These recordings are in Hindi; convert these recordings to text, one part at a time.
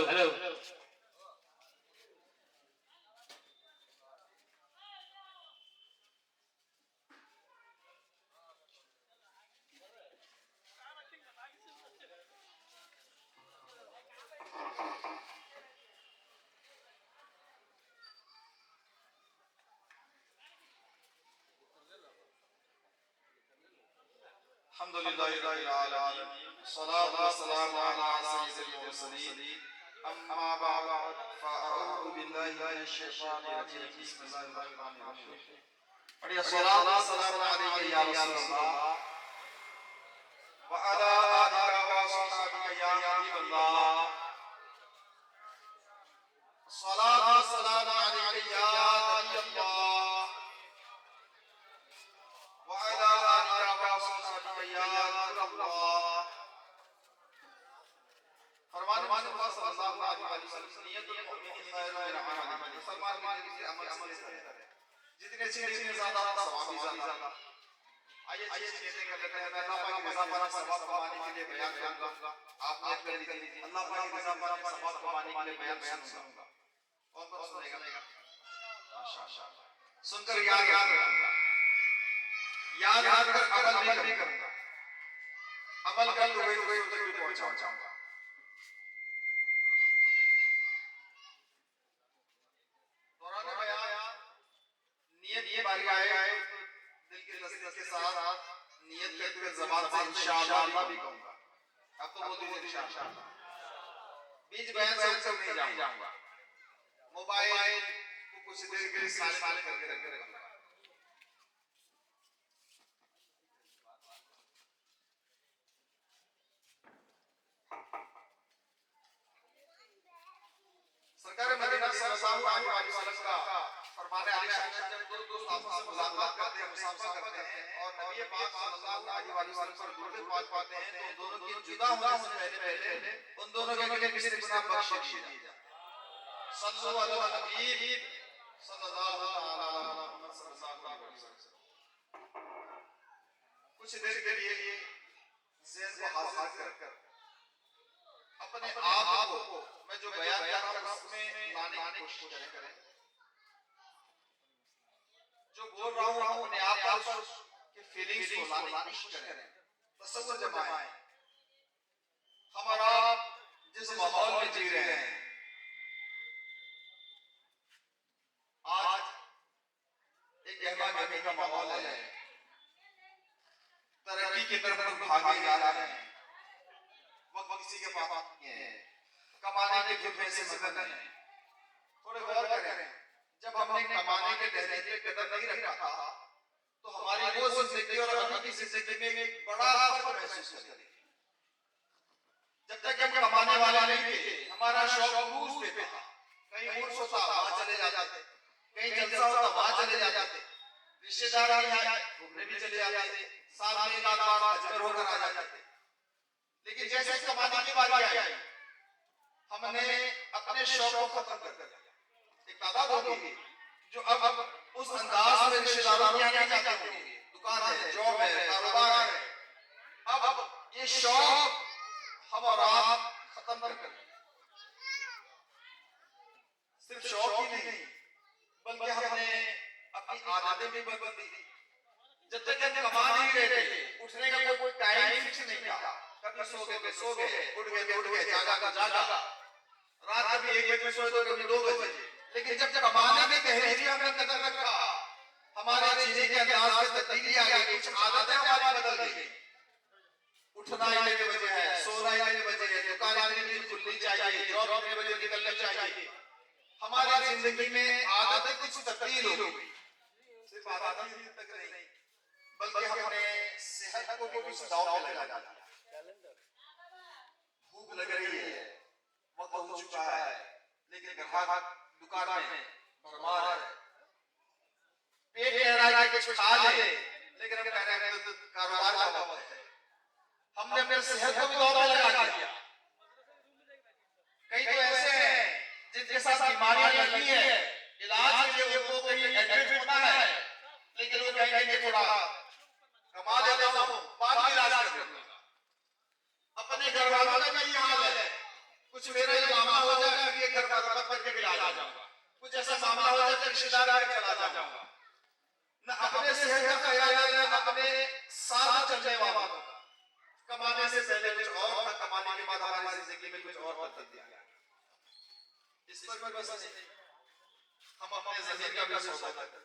hello. अल्हम्दुलिल्लाहि रब्बिल आलमीन सलातु वस्सलामु अला सय्यिदिल मुरसलीन अम्मा बअद फअऊज़ु बिल्लाहि मिनश शैतानिर रजीम बिस्मिल्लाहिर रहमानिर रहीम और सलातु वस्सलामु अलैका या रसूलल्लाह व अला आलिका व सहाबिका या हबीबल्लाह सलातु वस्सलामु अलैका या नबीयल्लाह व अला आलिका व सहाबिका फयादुल्लाह। फरमान सल्लल्लाहु अलैहि वसल्लम नियतुल मुमिन खैरुम मिन अमलिही। मुसलमान के किसी अमल से बेहतर है, जितने अच्छे ज्यादा सवाब भी ज्यादा। आइए अच्छी नियतें कर लेते हैं। मैं अल्लाह पाक की रज़ा पाने सवाब कमाने के लिए बयान करूंगा, आप नियत कर लीजिए। अल्लाह पाक की रज़ा पाने सवाब कमाने के लिए बयान सुनूंगा। कौन कौन सुनेगा? माशाअल्लाह। सुनकर याद रखूंगा, याद रखकर अमल भी करूंगा, अमल करते हुए दूसरों तक भी पहुंचाऊंगा। दौरान बयान नियत की बारी आए तो दिल की तसल्ली के साथ नियत करते हुए ज़बान से इंशाअल्लाह भी कहूंगा। अब तो बोल दीजिए इंशाअल्लाह। बीच बयान से ऊपर नहीं जाऊंगा। मोबाइल को कुछ देर के लिए साइलेंट करके रखूंगा। सरकार मदीना सल्लल्लाहु अलैहि वसल्लम का फरमान आलिशान है, जब दो दोस्त आपस में मुलाकात करते हैं, मुसाफा करते हैं और नबी पाक सल्लल्लाहु अलैहि वसल्लम पर दुरूद पाक पाते हैं, तो दोनों की जुदा होने से पहले उन दोनों के लिए किसी गुनाह बख्श दिया जाए। सल्लल्लाहु अलैहि हबीब सल्लल्लाहु अलैहि वसल्लम। कुछ देर के लिए ज़हन को हाजिर कर अपने आप को मैं जो बयान कर रहा हूं उसमें लाने की कोशिश करें। जो बोल रहा हूं अपने आप पर के फीलिंग्स को लाने की कोशिश करें। तसव्वुर जमाएं हम और आप जिस माहौल में जी रहे हैं, आज एक गहमा गहमी का माहौल है, तरक्की की तरफ लोग भागे जा रहे हैं, वक्त किसी के पास नहीं है, कमाने के जुम्मे से मगन है। थोड़े गौर करें, जब हमने कमाने के ढहने पे कदर नहीं रखा था तो हमारी वो जिंदगी और अभी की जिंदगी में एक बड़ा फर्क महसूस करेंगे। जब तक हम कमाने वाले नहीं थे, हमारा शौक उर्स पे था। कहीं उर्स होता वहां चले जाते, कहीं जलसा होता वहां चले जाते, रिश्तेदार यहाँ घूमने भी चले जाते, साल में एक आध बार अजगर होकर आ जाते। लेकिन जैसे कमाने की बारी आई, हमने अपने शौक को खत्म कर दिया। एक तादाद होगी जो अब उस अंदाज में रिश्तेदारों के यहाँ नहीं जाते होंगे। दुकान है, जॉब है, कारोबार है, अब ये शौक हम और आप खत्म कर दिया। सिर्फ शौक ही नहीं बल्कि हमने अपनी आदतें भी बदल दी। जब तक हम कमा नहीं रहे थे, उठने का कोई टाइम फिक्स नहीं था। कभी सो गए, उठ गए, जागा, रात कभी 1 बजे सोए तो कभी 2 बजे। लेकिन जब कमाने के तहरीर हमने कदर रखा, हमारे जीने के अंदाज में तब्दीली आ गई, कुछ आदतें हमारी बदल गई। उठना 1 बजे है, सोना 1 बजे है, दुकान 1 बजे खुलनी चाहिए, जॉब 1 बजे निकलना चाहिए। हमारी जिंदगी में आदतें कुछ तब्दील हो गई। सिर्फ आदतें तक नहीं बल्कि हमने सेहत को भी कुछ दांव पे लगा दिया। भूख लग रही है, वक्त हो चुका है, लेकिन ग्राहक दुकान में भरमार है, पेट कह रहा है कि कुछ खा ले, लेकिन हम कह रहे हैं तो कारोबार का वक्त है। हमने अपनी सेहत को भी दांव पे लगा दिया। कई तो ऐसे हैं जिनके साथ बीमारियां लगी है, इलाज के लिए उनको कहीं एडमिट होना है, लेकिन वो कहेंगे थोड़ा कमा लेता हूं, बाद में इलाज कर लूंगा। अपने घर वालों का भी ये हाल है, कुछ मेरा ये मामला हो जाएगा कि घर का मत करके भी आ जाऊंगा, कुछ ऐसा मामला हो जाए तो रिश्तेदार आके चला जाऊंगा। न अपने सेहत का ख्याल है, न अपने साथ चलने वालों का। कमाने से पहले कुछ और था, कमाने के बाद हमारी जिंदगी में कुछ और तब्दीली आ गई। इस पर बस नहीं, हम अपने ज़मीर का भी सौदा करते।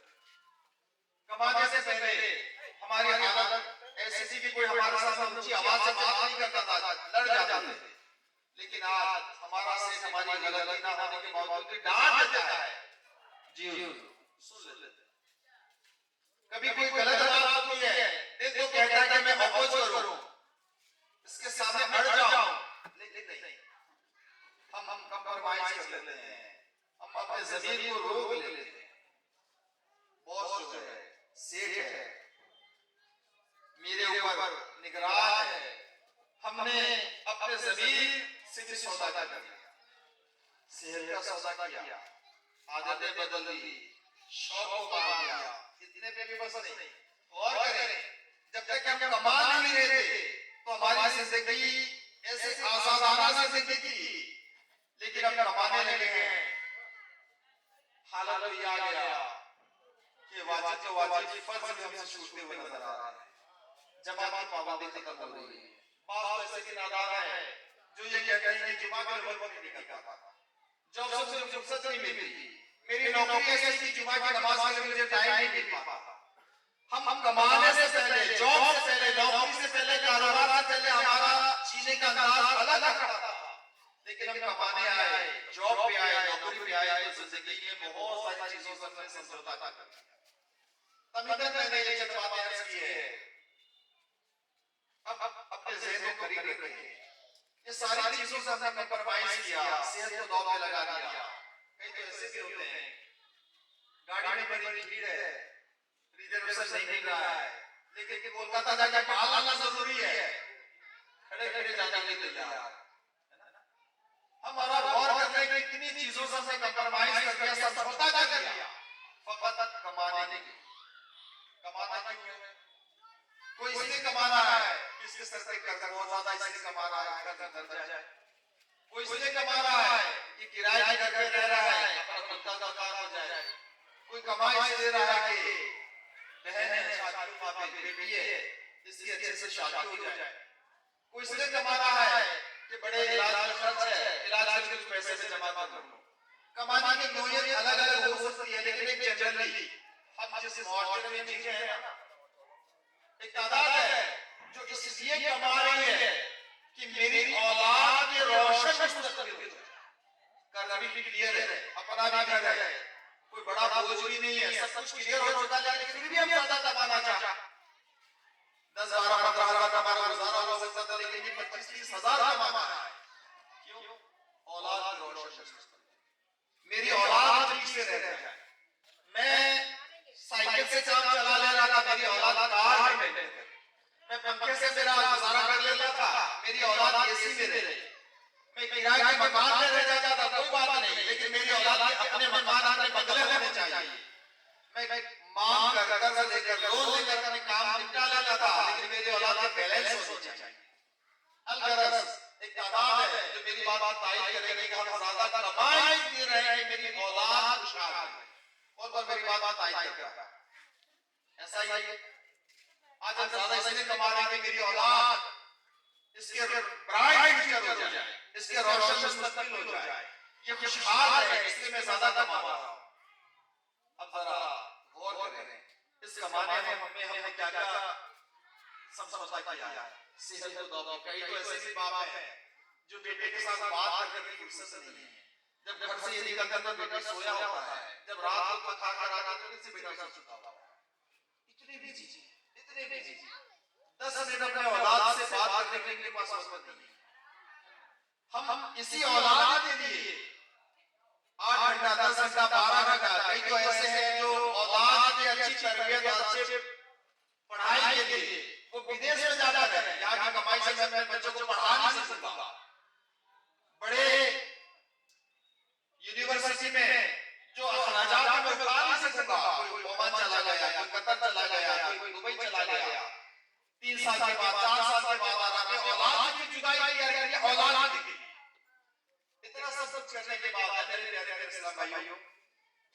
कमाने से पहले हमारी आदत ऐसी थी कि कोई हमारे साथ ऊंची आवाज से बात नहीं करता था, लड़ जाते थे। लेकिन आज हमारा से हमारी गलती ना होने के बावजूद भी डांट देता है। जी सुन लेते। कभी कोई गलत बात होती है, दिल तो कहता है कि मैं अपोज करूं, इसके सामने अड़ जाऊं, लेकिन नहीं, हम कंप्रोमाइज कर लेते हैं, हम अपने ज़मीर को रोक लेते हैं। बॉस जो है, सेठ है, मेरे ऊपर ऊपर निगरान है। हमने अपने ज़मीर से भी सौदा कर लिया, सेहत का सौदा किया, आदतें बदल दी, शौक को मार दिया। इतने पे भी बस नहीं, और करें। जब तक हम कमा नहीं रहे थे तो हमारी जिंदगी ऐसे आजादाना जिंदगी थी, लेकिन अब कमाने लगे हैं, हालत ये आ गया कि वाजिब तो वाजिब, फर्ज भी हमसे छूटते हुए नजर आ रहा है। जमात की पाबंदी खत्म हो रही है। बात ऐसे की नादान है जो ये कहते हैं कि जुमा के वक्त नहीं निकलता, जॉब से मुझे फुर्सत नहीं मिलती, मेरी नौकरी ऐसी कि जुमा की नमाज के लिए मुझे टाइम नहीं मिल पाता। हम कमाने से पहले, जॉब से पहले, नौकरी से पहले, कारोबार से पहले हमारा जीने का अंदाज अलग था। लेकिन हम कमाने आए, जॉब पे आए, नौकरी पे आए तो जिंदगी में बहुत सारी चीजों से हमने समझौता कर लिया। तभी तक मैंने ये चंद बातें अर्ज की है। अब अपने ज़हन को करीब रखें। ये सारी चीजों से हमने कंप्रोमाइज किया, सेहत को दांव पे लगा दिया। कई तो ऐसे भी होते हैं, गाड़ी में बड़ी भीड़ है, रिजर्वेशन नहीं मिल रहा है, लेकिन कोलकाता जाके माल लाना जरूरी है, खड़े खड़े जाने के लिए तैयार। हमारा गौर करने की कितनी चीजों से हमने कंप्रोमाइज कर दिया, समझौता कर दिया, फकत कमाने के लिए। कमाना क्यों है? कोई इसलिए कमा रहा है कि इसके सर पे कर्ज बहुत ज्यादा इसलिए कमा रहा है, कर्ज उतर जाए। कोई इसलिए कमा रहा है कि किराए के घर पे रह रहा है, अपना खुद का मकान हो जाए। कोई कमाई इसलिए रहा है कि बहन है, शादी वहाँ पे बेटी है, इसकी अच्छे से शादी हो जाए। कोई इसलिए कमा रहा है कि बड़े इलाज में खर्च है, इलाज के कुछ पैसे से जमा कर लो। कमाने की नौयत अलग अलग हो सकती है, लेकिन एक जनरली हम जिस माशरे में जी रहे हैं ना, एक तादाद है जो इसलिए कमा रही है कि मेरी औलाद के रोशन मुस्तकबिल हो जाए। कर्ज भी क्लियर है, अपना भी घर है, कोई बड़ा बोझ भी नहीं है, सब कुछ क्लियर हो चुका है, लेकिन फिर भी हम ज्यादा कमाना चाहते। 10, 12, 15 हजार हमारा गुजारा हो सकता था, लेकिन ये 25, 30 हजार कमाना है। क्यों? औलाद की रोशन मुस्तकबिल, मेरी औलाद ठीक से रह जाए। मैं साइकिल से काम चला ले रहा था, मेरी औलाद कार में बैठे, मैं पंखे से मेरा गुजारा कर लेता था, मेरी औलाद एसी में रहे। मैं किराए के मकान में रह जाता था, कोई बात नहीं, लेकिन मेरी औलाद के अपने मकान, अपने बंगले होने चाहिए। मैं मांग कर, कर्ज लेकर, लोन लेकर अपने काम निपटा लेता था, लेकिन मेरी औलाद के बैलेंस होने चाहिए। अलगरज एक तादाद है जो मेरी बात तायद करेगी कि हम ज्यादा कमाई दे रहे हैं, मेरी औलाद खुशहाल है, और मेरी बात तायद करता है। ऐसा ही है, आज हम ज्यादा इसलिए कमा रहे हैं कि मेरी औलाद इसके ब्राइट फ्यूचर हो जाए, इसके रोशन मुस्तकबिल हो जाए, ये खुशहाल है, इसलिए मैं ज्यादा कमा रहा हूं। अब जरा गौर करें, इस कमाने में हमने क्या क्या समझौता किया है। सेहत को दांव पे, कई तो ऐसे भी बाप है जो बेटे के साथ बात करने की फुर्सत नहीं है। जब घर से ये निकलता तो बेटा सोया होता है, जब रात को खा कर आता तो इससे बेटा सो चुका होता है। इतनी बिजी, 10 मिनट अपने औलाद से बात करने के लिए पास वक्त नहीं है। हम इसी औलाद के लिए 8 घंटा, 10 घंटा, 12 घंटा, कई तो ऐसे हैं जो औलाद की अच्छी तरबियत, अच्छे पढ़ाई के लिए वो विदेश में जाता है। यहाँ की कमाई से मैं अपने बच्चों को पढ़ा नहीं सकूंगा। बड़े यूनिवर्सिटी में जो अखराजात में उठा नहीं सकूंगा, कोई ओमान चला गया, कोई कतर चला गया, कोई दुबई चला गया, 3 साल के बाद, 4 साल के बाद आराम में औलाद की जुदाई करके औलाद की इतना सब कुछ करने के बाद मेरे प्यारे इस्लाम भाइयों,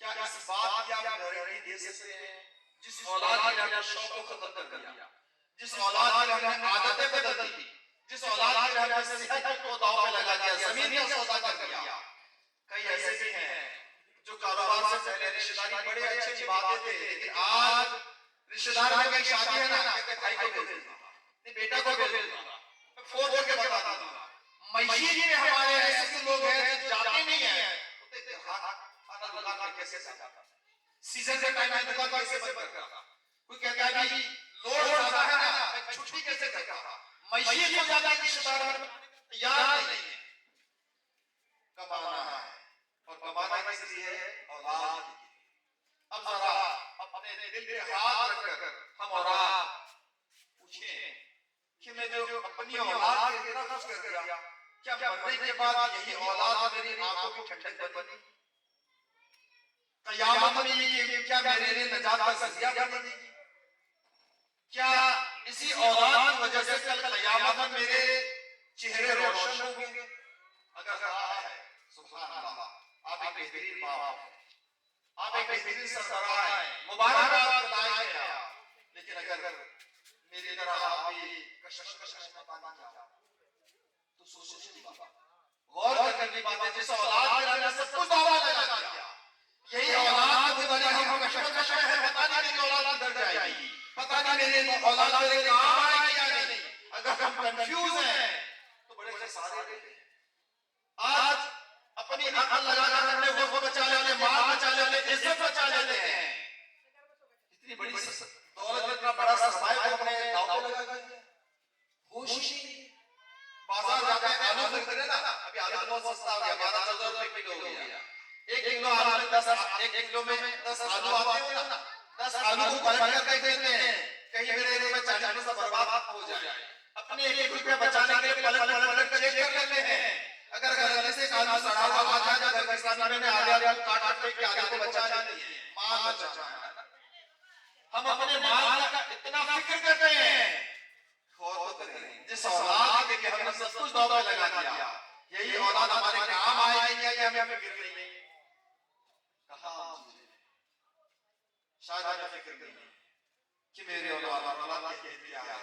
क्या इस बात की आप गारंटी दे सकते हैं जिस औलाद के हमने शौक को खत्म कर दिया, जिस औलाद के हमने आदतें बदल दी, जिस औलाद के हमने सेहत को दांव पे लगा दिया, जमीन का सौदा कर दिया। कई ऐसे भी हैं जो कारोबार से पहले रिश्तेदारी बड़े अच्छे निभाते थे, लेकिन आज रिश्तेदार में कई शादी है ना, कहते भाई को भेज दूंगा, नहीं बेटा को भेज दूंगा, मैं फोन करके बता दूंगा। मस्जिद में हमारे ऐसे लोग हैं जो जाते नहीं है, खाना दुकान में कैसे खाता, सीजन के टाइम में दुकान कैसे बंद करता, कोई कहता है कि लोड ज्यादा है ना, मैं छुट्टी कैसे करता, मस्जिद में जाने की रिश्तेदार तैयार नहीं है। कमाना है, और कमाना किस लिए है? औलाद के लिए। अब जरा अपने दिल पे हाथ रखकर हम और आप पूछें क्या मरने के बाद यही औलाद मेरी आंखों की ठंडक बनेगी? क़यामत में ये क्या मेरे लिए निजात का ज़रिया बनेगी? क्या इसी औलाद की वजह से कल क़यामत में मेरे चेहरे रोशन होंगे? अगर हाँ है, सुभान अल्लाह, आप एक बेहतरीन बाप हैं, आप एक बेहतरीन सरबराह हैं, मुबारकबाद लायक हैं आप। लेकिन अगर मेरी तरह आप भी कशमकश में पता नहीं क्या, तो सोचने की बात, गौर करने की बात है। जिस औलाद के लिए सब कुछ दावा लगा दिया, यही औलाद के बारे में हम कशमकश में है, पता नहीं मेरी औलाद किधर जाएगी, पता नहीं मेरी औलाद मेरे काम आएगी या नहीं। अगर हम कंफ्यूज हैं तो बड़े खसारे हैं। आज अपनी अकल लगाकर हमने वक्त बचा लेते, माल बचा लेते, इज्जत बचा लेते हैं, इतनी बड़ी दौलत, इतना बड़ा सरमाया को हमने दांव पे लगा दिया। होश ही नहीं। बाजार जाके आलू खरीदते हैं ना, अभी आलू बहुत सस्ता हो गया, 12-14 रुपए किलो हो गया। एक किलो आलू में 10 आलू आते हैं ना, 10 आलू को पलट कर देते हैं, कहीं मेरे रुपए 40 पैसा बर्बाद हो जाए। अपने 1 रुपया बचाने के लिए पलट कर चेक कर लेते हैं। अगर गलती से आलू सड़ा हुआ आ जाए, घर के सामने मैंने आलू काट के आलू को बचा लिए, माल बचाना। हम अपने माल का इतना फिक्र करते हैं, गौर तो करें, जिस औलाद के हमने सब कुछ दांव पे लगा दिया, यही औलाद हमारे काम आएगी या हमें फिक्र नहीं? कहाँ शायद हमें फिक्र नहीं कि मेरे औलाद के क्या है।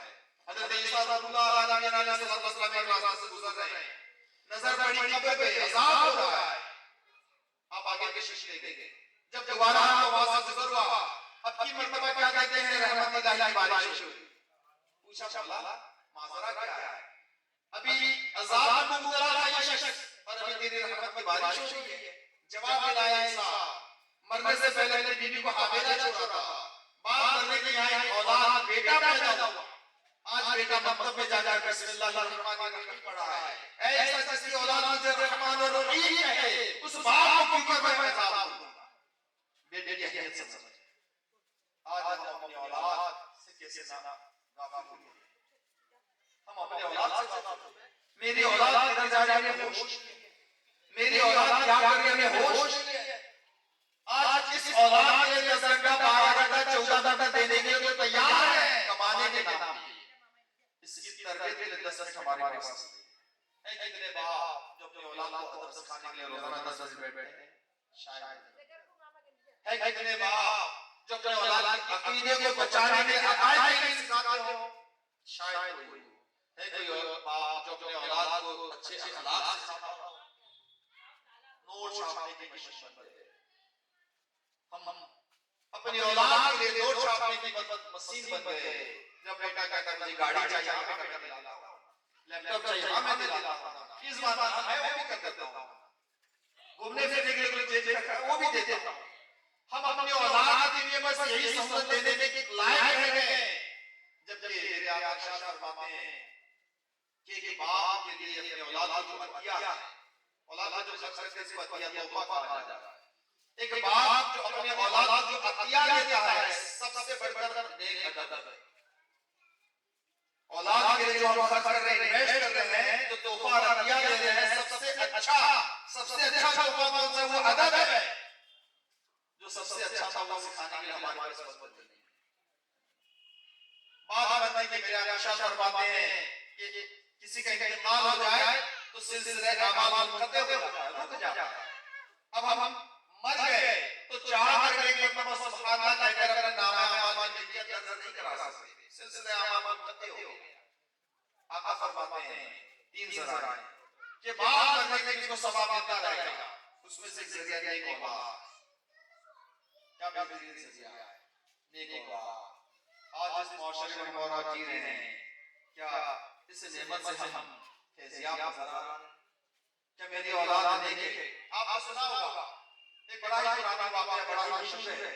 हज़रत ईसा रुल्लाह अलैहिस्सलाम एक रास्ते से गुजर रहे हैं, नजर पड़ी कब्र पे, अज़ाब हो रहा है। आप आगे के शीश देखेंगे, जब दोबारा वहां से गुजर हुआ, अब की मर्तबा क्या कहते हैं, रहमत इलाही की बारिश हुई। पूछा मौला माजरा क्या है? अभी अज़ाब में मुब्तला था ये शख्स और अभी तेरी रहमत की बारिश हो रही है। जवाब दिलाया ईसा, मरने से पहले अपनी बीवी को हामिला छोड़ा था, बात करने के यहाँ औलाद बेटा पैदा हुआ, आज बेटा मकतब में जाकर बिस्मिल्लाहिर्रहमानिर्रहीम पढ़ा है। ऐसा जिसकी औलाद मुझे रहमान और रहीम कहे, उस बाप को क्यों मैं अज़ाब दूंगा? बेटे की अहमियत समझ। आज हम अपनी औलाद से कैसे ना गाफिल हो गए, हम अपने औलाद से गाफिल हो गए। मेरी औलाद किधर जा रही है, होश नहीं है। मेरी औलाद क्या कर रही है, होश नहीं है। आज इस औलाद के लिए 10 घंटा 12 घंटा 14 घंटा देने के लिए तैयार है, कमाने के नाम पे। इसकी तरबियत के लिए 10 मिनट हमारे पास नहीं है। कितने बाप जो अपनी औलाद को अदब सिखाने के लिए रोजाना 10 बजे बैठते हैं, शायद है। कितने बाप जो अपने औलाद के अकीदे को बचाने के लिए अकायद नहीं सिखाते हो, शायद कोई है। कोई बाप जो अपने औलाद को अच्छे अखलाक सिखाता हो। नोट छापने की मशीन बन गए हम, अपनी औलाद के लिए नोट छापने की मशीन बन गए। जब बेटा कहता है मुझे गाड़ी चाहिए, मैं दिलाता हूं, लैपटॉप चाहिए, मैं दिलाता हूं, इस बात मैं वो भी कर देता हूं, घूमने फिरने के लिए जेब रखा है वो भी दे देता हूं। हम अपनी औलाद के लिए बस यही सहूलत देने के लायक हैं, जबकि मेरे आका इरशाद फरमाते हैं कि एक बाप के लिए अपनी औलाद को जो अतिया है, औलाद को जो खर्च करके इसको अतिया तोहफा कहा जाता है। एक बाप जो अपने औलाद को जो अतिया देता है, सबसे बढ़कर नेक अदब है। औलाद के लिए जो हम खर्च कर रहे हैं, इन्वेस्ट कर रहे हैं, जो तोहफा अतिया दे रहे हैं, सबसे अच्छा तोहफा कौन सा? वो अदब है। जो सबसे अच्छा था वो सिखाने के लिए हमारे पास वक्त नहीं है। बात बनती है, मेरे आका इरशाद फरमाते हैं कि किसी का इंतकाल हो जाए तो सिलसिला अमाल मुनक़ते हो जाता है, रुक जाता है। अब हम मर गए तो चाह कर एक मरतबा सुभान अल्लाह कहकर अपना नामा अमाल में नियत दर्ज नहीं करा सकते, सिलसिला अमाल मुनक़ते हो गया। आका फरमाते हैं 3 ज़राए के बाद मरने के किसको सवाब मिलता रहेगा, उसमें से एक ज़रिया नेक औलाद। क्या बेहतरीन ज़रिया है, नेक औलाद। आज इस माशरे में हम और जी रहे हैं, क्या इस नेमत से हम फैज़याब नज़र आ रहे हैं? क्या मेरी औलाद नेक है? आपने सुना होगा एक बड़ा ही पुराना वाक़या, बड़ा ही मशहूर है।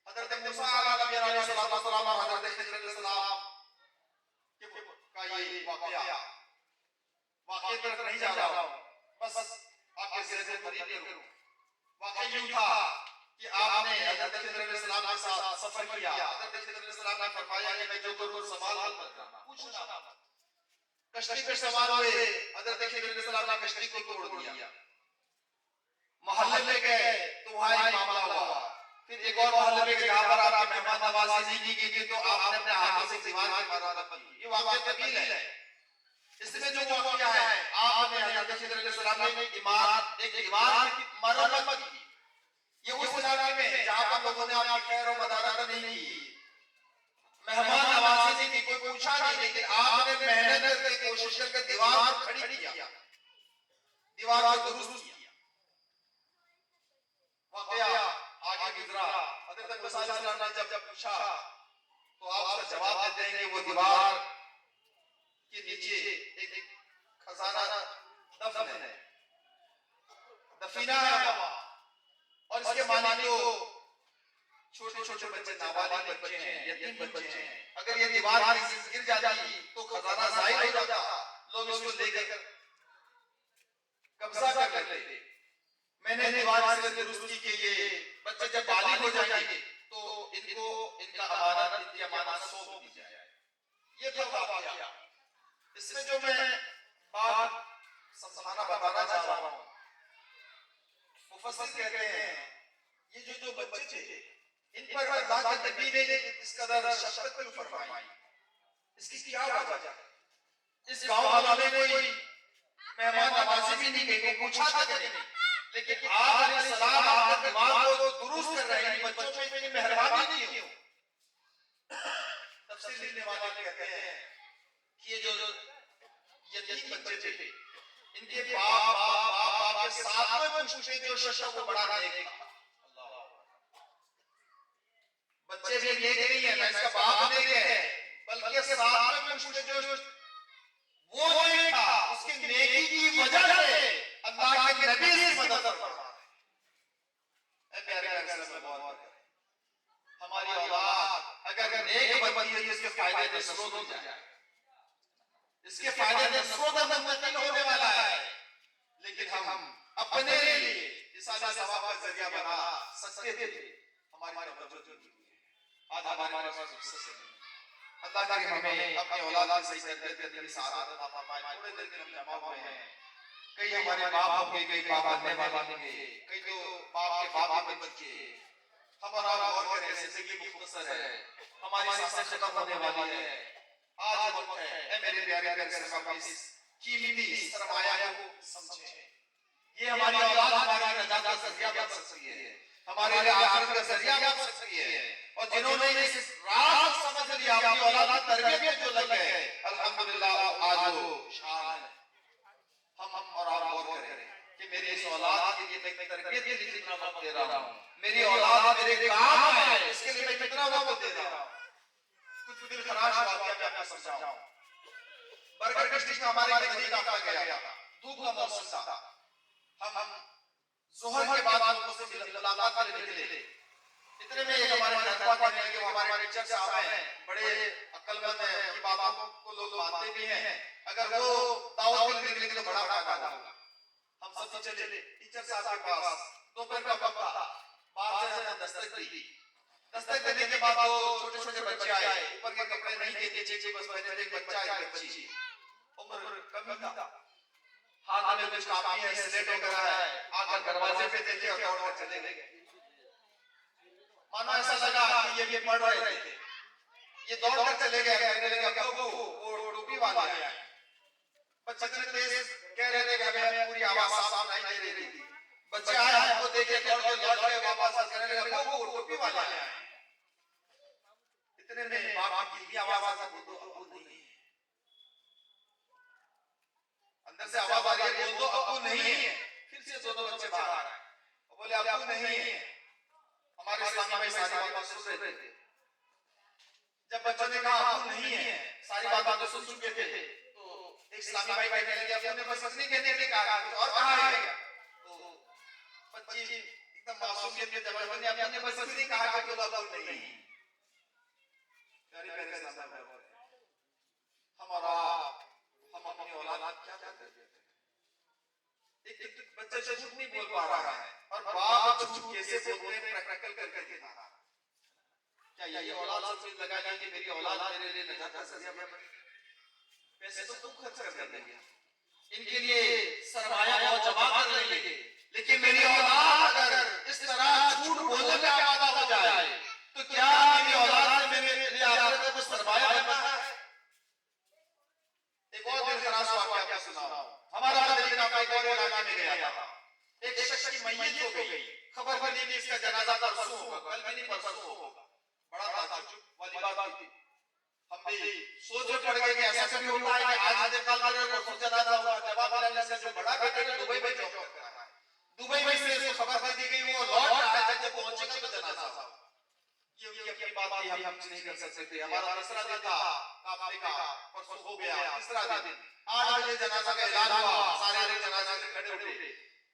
हज़रत मूसा अलैहिस्सलाम और हज़रत खिज़र अलैहिस्सलाम का ये वाक़या तरफ नहीं जा रहा हूं, बस आपके ज़हन में मरीब करूं। वाक़या यूं था कि आपने हज़रत खिज़र अलैहिस्सलाम के साथ सफर किया। हज़रत खिज़र अलैहिस्सलाम ने फरमाया कि मैं जो कुछ सवाल मत करना, पूछना मत। कश्ती पे सवार हुए, हजरत खिज़र सलाम ने कश्ती को तोड़ दिया। मोहल्ले में गए तो वहां एक मामला हुआ। फिर एक और मोहल्ले में जहां पर आपकी मेहमान नवाजी नहीं की गई तो आपने अपने हाथों से दीवार की मरम्मत की। ये वाक़या तवील है। इसमें जो वाक़या है, आपने हजरत खिज़र सलाम ने एक दीवार की मरम्मत की। ये उस इलाके में जहां पर लोगों ने आपकी खैर और मदद नहीं की, मेहमान नवाजी की कोई पूछा नहीं, लेकिन आपने मेहनत करके कोशिश करके दीवार खड़ी किया, दीवार को दुरुस्त किया। वाकया आगे गुजरा। हज़रत मूसा अलैहिस्सलाम ने जब पूछा तो आप उसका जवाब देते हैं कि वो दीवार के नीचे एक खजाना दफन है, दफीना है वहां, और इसके मालिक तो छोटे छोटे बच्चे, नाबालिग बच्चे हैं, यतीम बच्चे हैं। अगर ये दीवार गिर जाती तो खजाना ज़ाहिर हो जाता, लोग इसको लेकर कब्जा कर लेते। मैंने दीवार से दुरुस्ती की, ये बच्चे जब बालिग हो जाएंगे तो इनको इनका अमानत सौंप दी जाए। ये था वाक़या। इसमें जो मैं बात समझाना बताना चाह रहा हूँ, मुफस्सिर कहते हैं ये जो बच्चे थे, इन पर अल्लाह के नबी ने इस कदर शफ़क़त क्यों फरमाई, इसकी क्या वजह है? इस गांव वालों ने कोई मेहमान नवाजी भी नहीं की, पूछा तक नहीं, लेकिन आप अलैहिस्सलाम आपके दीवार को दुरुस्त कर रहे हैं, बच्चों पे इतनी मेहरबानी क्यों? तफसीर लिखने वाले कहते हैं कि ये जो यतीम बच्चे थे, इनके बाप के साथ में पूछते जो शख्स को बड़ा नेक था। बच्चे भी नेक नहीं है, ना इसका बाप नेक है, बल्कि साथ में पूछते जो वो नेक था, उसकी नेकी की वजह से अल्लाह के नबी से मदद फरमा रहे हैं। प्यारे हमारी औलाद अगर नेक बनती है तो इसके फायदे नस्लों को जाए, इसके फायदे नस्लों तक मुंतकिल होने वाला है। लेकिन हम अपने लिए इसाले सवाब का जरिया बना सकते थे, हमारी तवज्जो नहीं हुई। आज हमारे पास फुर्सत नहीं। अल्लाह ताला हमें अपनी औलाद की सही तरबियत करने की सआदत अता फरमाए। थोड़े देर के हम जमा हुए हैं, कई हमारे बाप होंगे, कई बाप बनने वाले होंगे, कई तो बाप के बाप बन चुके। हमारा गौर करें, जिंदगी मुख्तसर है, हमारी सांसें खत्म होने वाली है। आज वक्त है, ऐ मेरे प्यारे प्यारे साहब, इस कीमती सरमाया को समझें। ये हमारी औलाद हमारी नजात का जरिया बन सकती है, हमारे लिए आखिरत का जरिया बन सकती है। और जिन्होंने इस राज समझ लिया, अपनी औलाद की तरबियत में जो लग गए, अल्हम्दुलिल्लाह आज वो शान है। हम और आप गौर करें कि मेरी इस औलाद के लिए मैं तरबियत के लिए कितना वक्त दे रहा हूँ, मेरी औलाद मेरे काम है, इसके लिए मैं कितना वक्त दे रहा हूँ। कुछ दिल खराश वाक़या मैं आपको समझाऊं। बरगढ़ डिस्ट्रिक्ट में हमारे नजदीक आता गया, धूप का मौसम था। हम ज़ोहर के बाद लोगों से मुलाकात करने निकले। इतने में एक हमारे खतवा कहने लगे, वो हमारे टीचर साहब हैं, बड़े अक्लमंद हैं, उनकी बातों को लोग मानते भी हैं। अगर वो दावत के लिए निकले तो बड़ा फायदा होगा। हम सब चले टीचर साहब के पास। दोपहर का वक्त था, बाहर से हमने दस्तक दी। दस्तक देने के बाद वो छोटे छोटे बच्चे आए, ऊपर के कपड़े नहीं थे, नीचे बस पहने थे। एक बच्चा एक बच्ची, उम्र कम ही था, हाथ में कुछ कापी है, स्लेट वगैरह है। आकर दरवाजे पे देखे और दौड़ कर चले गए। मानो ऐसा लगा कि ये पढ़ रहे थे। ये दौड़ कर चले गए, कहने लगे अब्बू वो टोपी वाले आए। बच्चे इतने तेज कह रहे थे कि हमें पूरी आवाज साफ नहीं दे रही थी। बच्चे आए, हमको देखे, दौड़ के लौट गए वापस, कहने लगे अब्बू वो टोपी वाले आए। इतने में बाप की आवाज आ, अब्बू नहीं है। अंदर से आवाज आ रही है, बोल दो अब्बू नहीं है। फिर से दोनों बच्चे बाहर आए, बोले अब्बू नहीं है। हमारे इस्लामी भाई सारी बातें सुन रहे थे। जब बच्चों ने कहा अब्बू नहीं है, सारी बातें सुन चुके थे, तो एक इस्लामी भाई कहने लगे आपने बस नहीं कहने के कहा, कुछ और कहा है क्या? तो बच्ची एकदम मासूमियत में जवाब दिया, आपने बस नहीं कहा कि बोलो अब्बू नहीं है। प्यारे प्यारे इस्लाम भाई, हमारा हम अपनी औलाद क्या करते हैं? एक बच्चा झूठ नहीं बोल पा रहा है, और बाप झूठ कैसे बोलते हैं प्रैक्टिकल करके दिखा। क्या ये औलाद से लगा कि मेरी औलाद मेरे लिए नजात का जरिया बने? पैसे तो खूब खर्च कर देंगे, इनके लिए सरमाया बहुत जमा कर लेंगे, लेकिन मेरी औलाद अगर इस तरह झूठ बोलने में आमादा हो जाए तो क्या मेरी औलाद से मेरे लिए आखिरत में सरमाया बनना है? एक और दिल खराश वाकया आपको सुनाऊं। हमारा दिल का एक और इलाके में गया था, एक शख्स की मैयत हो गई, खबर बनी कि इसका जनाजा परसों होगा, कल भी नहीं परसों होगा। बड़ा ताज्जुब वाली बात थी। हम भी सोच में पड़ गए कि ऐसा कभी होता है कि आज इंतकाल कर रहे हो, परसों जनाजा होगा। जवाब मिलने से जो बड़ा बेटा है दुबई में जॉब करता है, दुबई में से इसको खबर दे दी गई, वो लौट रहा है, जब वो पहुंचेगा तो जनाजा होगा। ये उनकी अपनी बात थी, हम कुछ नहीं कर सकते थे। हमारा तीसरा दिन था काफले का, परसों हो गया तीसरा दिन। 8 बजे जनाजा का ऐलान हुआ, सारे लोग जनाजा से खड़े उठे।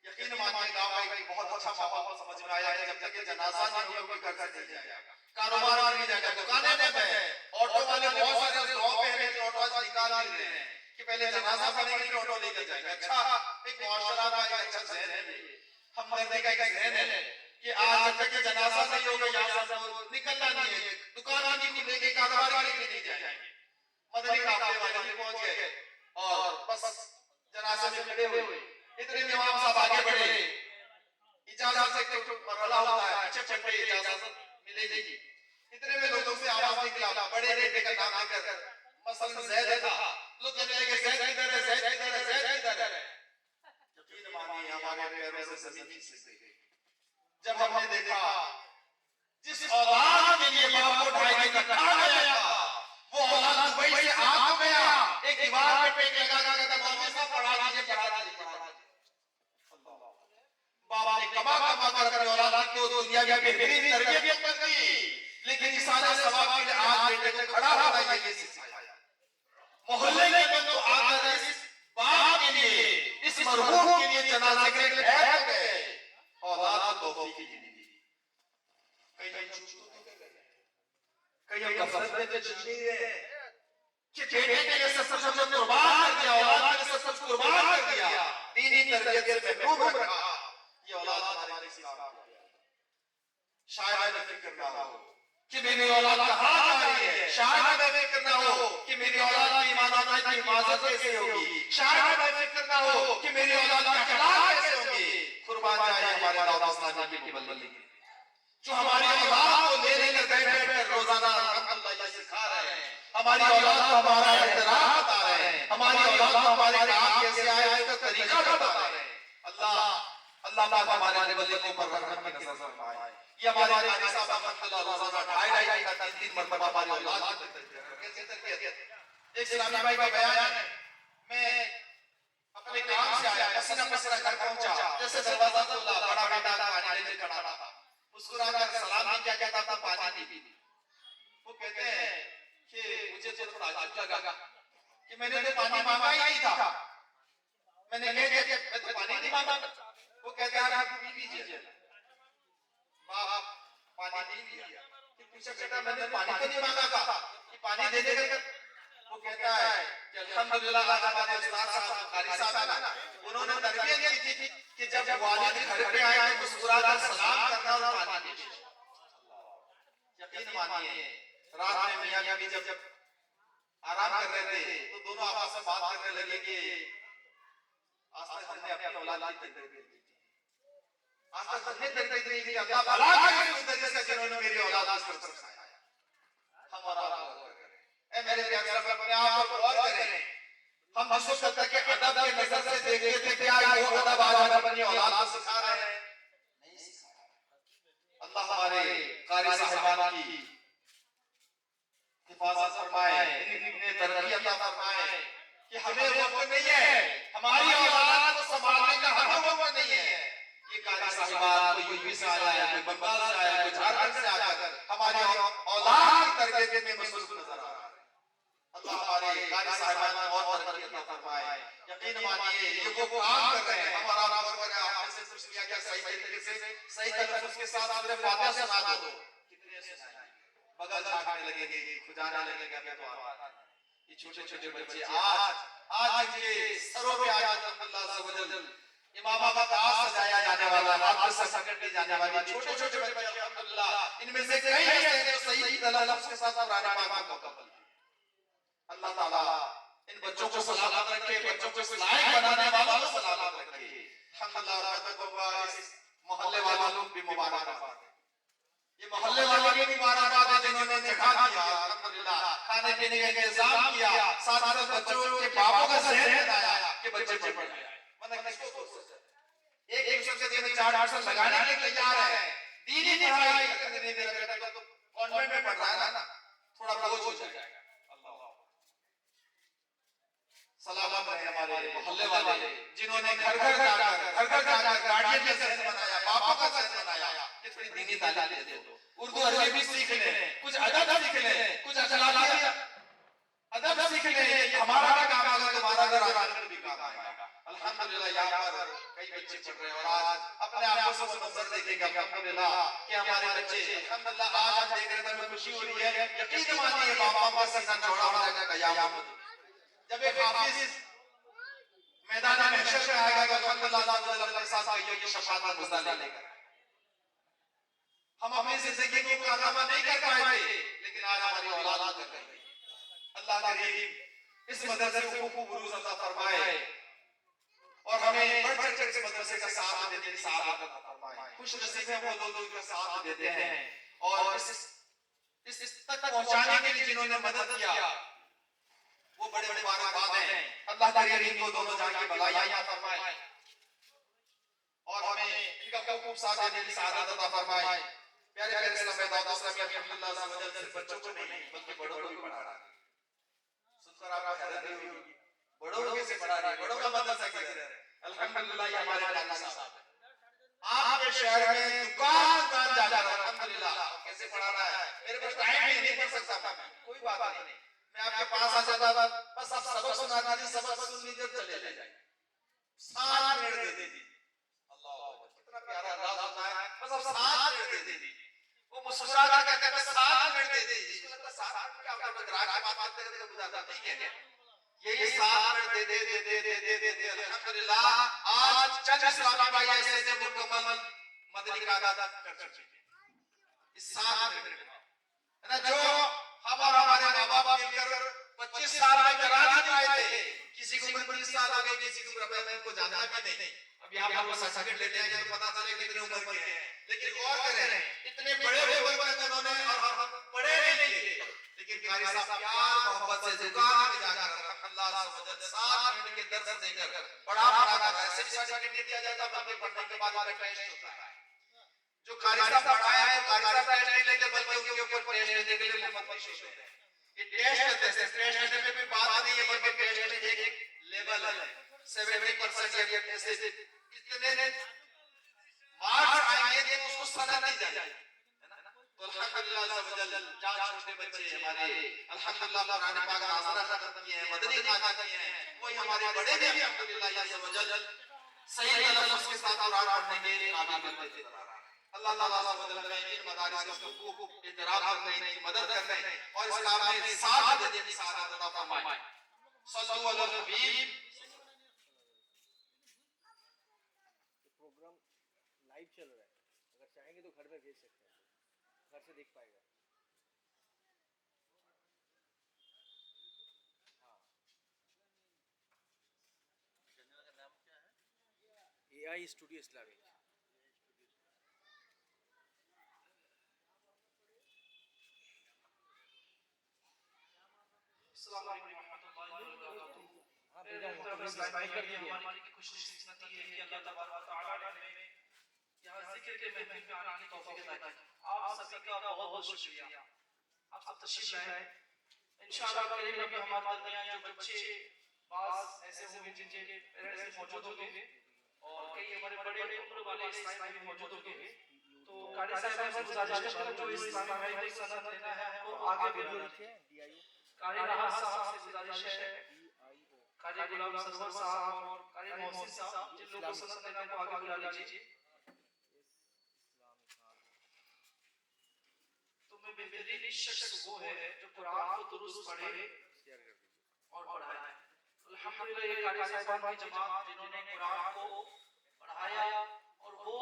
यकीन मानिए गांव का एक बहुत अच्छा माहौल समझ में आया कि जब तक ये जनाजा नहीं होगा कोई घर से नहीं जाएगा, कारोबार नहीं जाएगा, दुकानें बंद है, ऑटो वाले बहुत सारे गांव में हैं लेकिन ऑटो आज निकाल नहीं रहे हैं कि पहले जनाजा पड़ेगा फिर ऑटो लेकर जाएंगे। अच्छा, एक मुआशरा का एक अच्छा ज़हन है, हमदर्दी का एक ज़हन है कि आज जब तक ये जनाजा नहीं होगा यहाँ से निकलना नहीं है, दुकान नहीं खुलेगी, कारोबार नहीं जाएंगे। मदनी काफले वाले भी पहुंच गए और बस जनाजे में खड़े हुए। इतने में इमाम साहब आगे बढ़े, इजाजत से एक मरहला होता है, पीछे पड़ गई, इजाजत मिलेगी। इतने में लोगों से आवाज निकला, बड़े बेटे का नाम लेकर, मसलन ज़ैद था। लोग कहने लगे ज़ैद किधर है, ज़ैद किधर है, ज़ैद किधर है। यकीन मानिए हमारे पैरों से जमीन खिसक गई जब हमने देखा जिस औलाद के लिए बाप को ढाई दिन रखा गया था, वो औलाद दुबई से आ तो गया, एक दीवार पे पेट लगा कर कहता मौलवी साहब पढ़ा दीजिए, पढ़ा दीजिए, पढ़ा दीजिए। बाप ने कमा कमा कर औलाद को दुनिया में बेहतरीन तरबियत कर दी, लेकिन इस सारे सवाब के लिए आज बेटे को खड़ा होना ये सिखाया। मोहल्ले के बंदो आकर इस बाप के लिए, इस मरहूम के लिए जनाजे के लिए ठहर गए, औलाद को तौफीक दी। कहीं हम गफलत में तो जी नहीं रहे कि बेटे के लिए सब कुछ कुर्बान कर दिया, औलाद के लिए सब कुछ कुर्बान कर दिया, दीनी तरबियत से महरूम रखा, ये औलाद हमारे किस काम की है? शायद हमें फिक्र ना हो कि मेरी औलाद कहाँ जा रही है, शायद हमें फिक्र ना हो कि मेरी औलाद की ईमानदारी की हिफाजत कैसे होगी, शायद हमें फिक्र ना हो कि मेरी औलाद के अखलाक कैसे होंगे। कुर्बान जाए हमारे दाऊद इस्लामी की बल्ली जो हमारी औलाद को ले लेकर बैठ बैठ रोजाना अल्लाह सिखा रहे हैं, हमारी औलाद को हमारा एहतराम बता रहे हैं, हमारी औलाद को हमारे काम कैसे आए उसका तरीका बता रहे हैं। अल्लाह अल्लाह पाक हमारे बल्ले को ऊपर रहमत की नजर फरमाए। ये हमारे काजी साहब अल्लाह रोजाना ढाई का 3 मरतबा हमारी औलाद की तरबियत। एक इस्लामी भाई का बयान है, मैं अपने काम से आया, पसीना पसीना घर पहुंचा, जैसे दरवाजा खुला, बड़ा बेटा पानी लेकर खड़ा था, मुस्कुराकर सलाम किया, कहता था पानी पी। वो कहते हैं कि मुझे तो थोड़ा अजीब लगा कि मैंने तो पानी मांगा ही नहीं था, मैंने कह दिया कि मैं तो पानी नहीं मांगा। वो कहता है आप पी लीजिए। बाप पानी नहीं दिया, पूछा बेटा मैंने पानी तो नहीं मांगा था कि पानी दे देगा। वो कहता है कि अल्हम्दुलिल्लाह हमारे उस्ताद साहब कारी साहब है ना, उन्होंने तरबियत की थी कि जब वालिद घर पे आए तो मुस्कुराकर सलाम करना और पानी देना। यकीन मानिए रात में मियां बीवी जब आराम कर रहे थे तो दोनों आपस में बात करने लगे कि आज तक हमने अपनी औलाद की तरबियत की, आज तक हमने तरबियत नहीं की, अल्लाह भला करे उस तरीके से जिन्होंने मेरी औलाद को सिखाया। हम और आप गौर करें, ऐ मेरे प्यारे साहब अपने आप पर गौर करें। हम हंसो तक के अदब की नजर से देखते थे, क्या वो अदब आज हम अपनी औलाद को सिखा रहे हैं? नहीं सिखा रहे। अल्लाह हमारे कारी साहिबान की हिफाजत फरमाए, इन्हें तरक्की अता फरमाए कि हमें वक्त नहीं है, हमारी औलाद को संभालने का हमें वक्त नहीं है। ये कारी साहिबान कोई यूपी से आया है, कोई बंगाल से आया है, कोई झारखंड से आकर हमारी औलाद की तरबियत में मसरूफ नजर आ रहा है। अल्लाह हमारे कारी साहिबान और तरक्की अता फरमाए। यकीन मानिए ये वो काम कर रहे हैं, हमारा नाम कर रहे हैं, आपने से कुछ किया क्या सही तरीके से सही तलफ्फुज़ के साथ आपने फातिहा सुना दो, कितने सुनाएंगे, बगल झाड़ने लगेंगे, खुजाने लगेंगे। अभी तो आता ये छोटे छोटे बच्चे आज के सरों पे आज अल्लाह अज़्ज़ा व जल इमामा का ताज सजाया जाने वाला, हाथ से संकट दी जाने वाली छोटे छोटे बच्चे अल्हम्दुलिल्लाह, इनमें से कई ऐसे जो सही तलफ्फुज़ के साथ कुरान पाक को कबूल। अल्लाह ताला इन बच्चों को सलामत रखे, बच्चों को इस लायक बनाने वालों को सलामत रखे। अल्लाह इस मोहल्ले वालों भी मुबारकबाद। ये मोहल्ले वालों की मुबारकबाद है जिन्होंने जगह दिया, अल्हम्दुलिल्लाह खाने पीने का इंतजाम किया, साथ साथ बच्चों के बापों का ज़हन बनाया कि बच्चे पढ़ जाए। मतलब किसको सोचता है एक दूसरे के दिन 4-8 लगाने के लिए तैयार है, दीनी पढ़ाई करने नहीं दे रहा बेटा, तो कॉन्वेंट में पढ़ रहा है ना, थोड़ा बोझ हो जाएगा। सलामत रहे हमारे मोहल्ले वाले जिन्होंने घर घर जाकर गार्डियन का ज़हन बनाया, बापों का ज़हन बनाया कि थोड़ी दीनी तालीम दे दो, उर्दू अरबी भी सीख लें, कुछ अदब सीख लें, कुछ अखलाकियात अदब सीख लें। ये हमारा काम आएगा, तुम्हारा घर आकर भी काम आएगा। अल्हम्दुलिल्लाह यहाँ पर कई बच्चे पढ़ रहे हैं और आज अपने आंखों से वो मंजर देखेंगे अल्हम्दुलिल्लाह कि हमारे बच्चे अल्हम्दुलिल्लाह आज हम देख रहे हैं, हमें खुशी हो रही है। यकीन मानिए बाप का सीना चौड़ा हो जाएगा कयामत जब एक हाफिज मैदान महशर में आएगा तो अल्हम्दुलिल्लाह अपने साथ ये शफाअत का मुद्दा लेकर हम अपनी जिंदगी को कारनामा नहीं कर पाए थे, लेकिन आज हमारी औलाद कर रही है। अल्लाह करीम इस मदरसे को खूब उरूज अता फरमाए और हमें बढ़ चढ़ इस मदरसे का साथ देने की सआदत अता फरमाए। खुश नसीब हैं वो लोग जो साथ देते हैं और इस तक पहुंचाने के लिए जिन्होंने मदद किया वो बड़े बड़े मुबारकबाद हैं। अल्लाह करीम को दोनों जान की भलाई अता फरमाए और हमें इनका खूब साथ देने की सआदत अता फरमाए। प्यारे प्यारे इस्लाम में दाऊद इस्लामी अल्हम्दुलिल्लाह अज़्ज़ा वजल सिर्फ बच्चों को नहीं बल्कि बड़ों को भी पढ़ा रहा है। सुनकर आपको हैरानी होगी, बड़ों को कैसे पढ़ा रहा है, बड़ों का मदरसा किधर है? अल्हम्दुलिल्लाह ये हमारे काजी साहब है। आपके शहर में दुकान जाकर अल्हम्दुलिल्लाह कैसे पढ़ा रहा है। मेरे पास टाइम नहीं पढ़ सकता मैं, कोई बात नहीं, मैं आपके पास आ जाता, बस आप सबक सुना दीजिए, सबक सुन लीजिए, चले जाइए, 7 मिनट दे दीजिए। अल्लाह कितना प्यारा अंदाज होता है, बस आप 7 मिनट दे दीजिए। वो मुस्कुरा कर कहते हैं बस 7 मिनट दे दीजिए। इसको लगता है 7 मिनट क्या होता है, ग्राहक की बात करते करते गुजारता नहीं है। यही 7 मिनट दे अल्हम्दुलिल्लाह आज चंद इस्लामी भाई ऐसे थे मुकम्मल मदनी का अदा कर चुके हैं इस 7 मिनट में, है ना। जो हम और हमारे माँ बाप मिलकर 25 साल में करा नहीं पाए थे, किसी को 30 साल हो गए, किसी को मैं को जानता भी नहीं। अब यहाँ पर सर्टिफिकेट लेते हैं तो पता चले कितने उम्र के हैं, लेकिन गौर करें इतने बड़े बड़े बंदे उन्होंने और हम पढ़े नहीं थे, लेकिन कारी साहब प्यार मोहब्बत से दुकान में जाकर अल्लाह सुबह 7 मिनट के दर्स देकर पढ़ा कर ऐसे सर्टिफिकेट दिया जाता है, बल्कि पढ़ने के बाद टेस्ट होता है। जो कारी साहब पढ़ाया है कारी साहब टेस्ट नहीं लेते, बल्कि उनके ऊपर टेस्ट लेने के लिए मुफ्त में शीश होते हैं। ये टेस्ट लेने में कोई बात नहीं है, बल्कि टेस्ट में एक लेवल है 70% या ऐसे इतने मार्क्स आएंगे तो उसको सनद दी जाएगी, है ना। तो अल्हम्दुलिल्लाह अज़्ज़ा वजल जहाँ छोटे बच्चे हमारे अल्हम्दुलिल्लाह कुरान पाक नाज़िल खत्म किए हैं, मदनी खाते किए हैं, वही हमारे बड़े भी अल्हम्दुलिल्लाह अज़्ज़ा वजल सही तलफ्फुज़ के साथ कुरान पढ़ने के काबिल बनते जा रहा है। अल्लाह ताला अज़्ज़ा वजल ने इन मदारिस को खूब एहतराम करने की मदद करने और इस काम में साथ देने की सआदत अता फरमाए। सल्लल्लाहु अलैहि हबीब। प्रोग्राम लाइव चल रहा है, अगर चाहेंगे तो घर में भेज सकते हैं, घर से देख पाएगा। हाँ, चैनल का नाम क्या है? AI studio Islamic. अस्सलाम वालेकुम रहमतुल्लाहि व बरकातहू। हाँ भेजा हूँ, तो सब्सक्राइब कर दिया। हमारी की खुशकिस्मती है कि अल्लाह तबारक व तआला ने हमें यहाँ जिक्र के महफिल में आने की तौफीक अता की। आप सभी का बहुत बहुत शुक्रिया, आप सब तशरीफ लाए। इंशाअल्लाह करीम अभी हमारे दरमियान जो बच्चे बाज ऐसे होंगे जिनके पेरेंट्स मौजूद होंगे और कई हमारे बड़े उम्र वाले इस्लामी भाई मौजूद होंगे, तो कारी साहब से गुजारिश करता हूं जो इस्लामी भाई को सनद लेना है वो आगे बढ़िए। कारी राहत साहब से गुजारिश है, कारी गुलाम सरवर साहब और कारी मोहसिन साहब जिन लोगों को सनद लेना को आगे बुला लीजिए। तो मैं बेहतरीन शख्स वो है जो कुरान को दुरुस्त पढ़े और पढ़ाए। अल्हम्दुलिल्लाह ये कारी साहब की जमात जिन्होंने कुरान को पढ़ाया और वो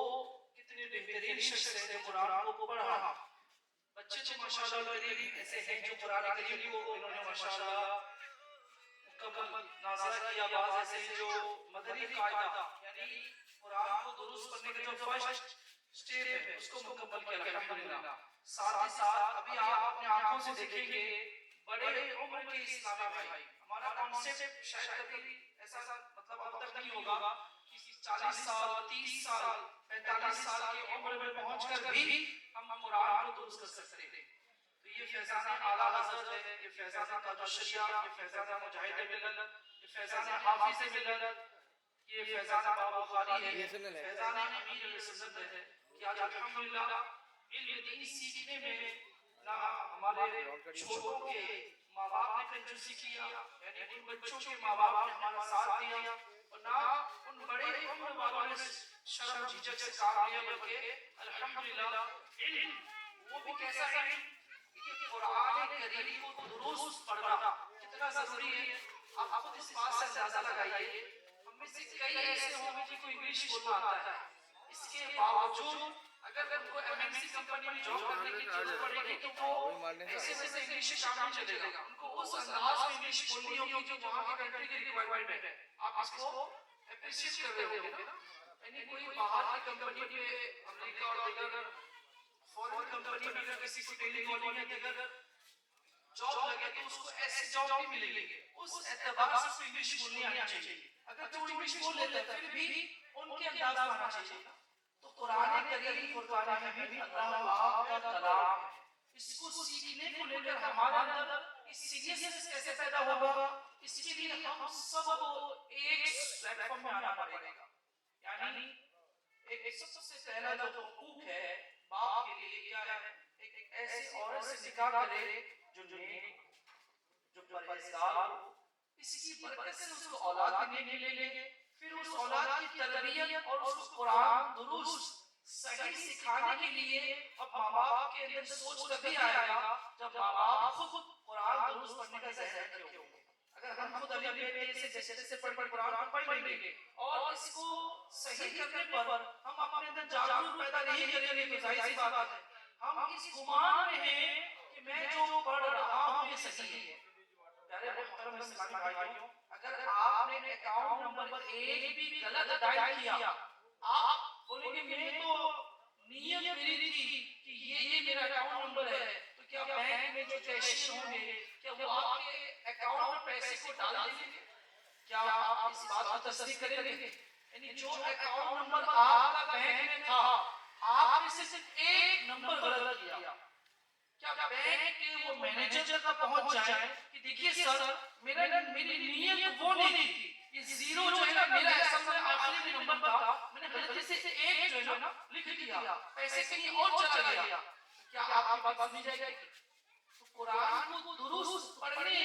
कितने बेहतरीन शख्स है जो कुरान को पढ़ा। बच्चे तो माशाअल्लाह करीम ऐसे हैं जो कुरान करीम को इन्होंने माशाअल्लाह मुकम्मल नाज़िला किया बाज़ ऐसे जो मदनी कायदा यानी कुरान को दुरुस्त पढ़ने का जो फर्स्ट स्टेप है उसको मुकम्मल किया अल्हम्दुलिल्लाह। साथ ही साथ अभी आप अपने आंखों से देखेंगे बड़े उम्र के इस्लामी भाई, हमारा कॉन्सेप्ट शायद कभी ऐसा मतलब अब तक नहीं होगा कि 40 साल 30 साल 45 साल की उम्र में पहुंचकर भी हम कुरान को दुरुस्त कर सकते हैं। तो ये फैज़ान आला हज़रत है, ये फैज़ान कादशरिया, ये फैज़ान मुजाहिद मिल्लत, ये फैज़ान हाफिज़ मिल्लत, ये फैज़ान बाबा बुखारी है, फैज़ान अमीर सुन्नत है कि आज अल्हम्दुलिल्लाह इल्म दीन सीखने में ना हमारे छोटों के माँ बाप ने कंजूसी किया, यानी उन बच्चों के माँ बाप ने हमारा साथ दिया, और ना उन बड़े उम्र वालों ने शर्म झिझक से काम लिया, बल्कि अल्हम्दुलिल्लाह इल्म वो भी कैसा है कि कुरान करीम को दुरुस्त पढ़ना कितना जरूरी है। आप खुद इस बात से अंदाजा लगाइए, हम में से कई ऐसे होंगे जिनको इंग्लिश बोलना आता है, इसके बावजूद अगर उनको एमएनसी कंपनी में जॉब करने की जरूरत पड़ेगी तो वो ऐसे वैसे इंग्लिश से काम नहीं चलेगा, उनको उस अंदाज में इंग्लिश बोलनी होगी जो वहाँ की कंट्री की रिक्वायरमेंट है। आप इसको अप्रिशिएट कर रहे होंगे ना, यानी कोई बाहर की कंपनी पे अमेरिका और दीगर फॉरेन कंपनी में अगर किसी को टेलीकॉलिंग या दीगर जॉब लगे तो उसको ऐसी जॉब नहीं मिलेगी, उस एतबार से उसको इंग्लिश बोलनी आनी चाहिए। अगर जो इंग्लिश बोल लेता है फिर भी उनके अंदाज में आना चाहिए। तो कुरान करीम फुरकान हमीद अल्लाह पाक का कलाम है, इसको सीखने को लेकर हमारे अंदर इस सीरियसनेस कैसे पैदा होगा, इसके लिए हम सबको एक प्लेटफॉर्म में आना पड़ेगा। यानी एक सबसे पहला जो हुकूक है बाप के लिए क्या है, एक ऐसी औरत से निकाह करे जो नेक जो परहेजगार हो, इसकी बरकत से उसको औलाद भी मिलेंगे, फिर उस औलाद की तरबियत और उसको कुरान दुरुस्त सही सिखाने के लिए अब माँ बाप के अंदर सोच तभी आएगा जब माँ बाप खुद कुरान दुरुस्त पढ़ने का ज़हन रखे होंगे। अगर हम खुद अली बेटे से जैसे जैसे पढ़ कुरान पढ़ लेंगे और इसको सही करने पर हम अपने अंदर जागरूक पैदा नहीं करेंगे तो जाहिर सी बात है हम इस गुमान में हैं कि मैं जो पढ़ रहा हूँ ये सही है। प्यारे मोहतरम इस्लामी भाइयों, अगर आपने अकाउंट नंबर 1 भी गलत डायल किया, आप बोलेंगे मैं तो नियत मेरी थी कि ये मेरा अकाउंट नंबर है, तो क्या बैंक में जो कैशियर होंगे क्या वो आपके अकाउंट में पैसे को डाल देंगे? क्या आप इस बात को तस्दीक करेंगे? यानी जो अकाउंट नंबर आपका बैंक में था आपने सिर्फ एक नंबर गलत किया, क्या बैंक के वो मैनेजर तक पहुंच जाए कि देखिए सर मेरी नियत वो नहीं थी, ये जीरो जो है ना मेरा असल में आखिरी नंबर था, मैंने गलती से एक जो है ना लिख दिया, पैसे कहीं और चला गया, क्या आपकी बात सुनी जाएगी? तो कुरान को दुरुस्त पढ़ने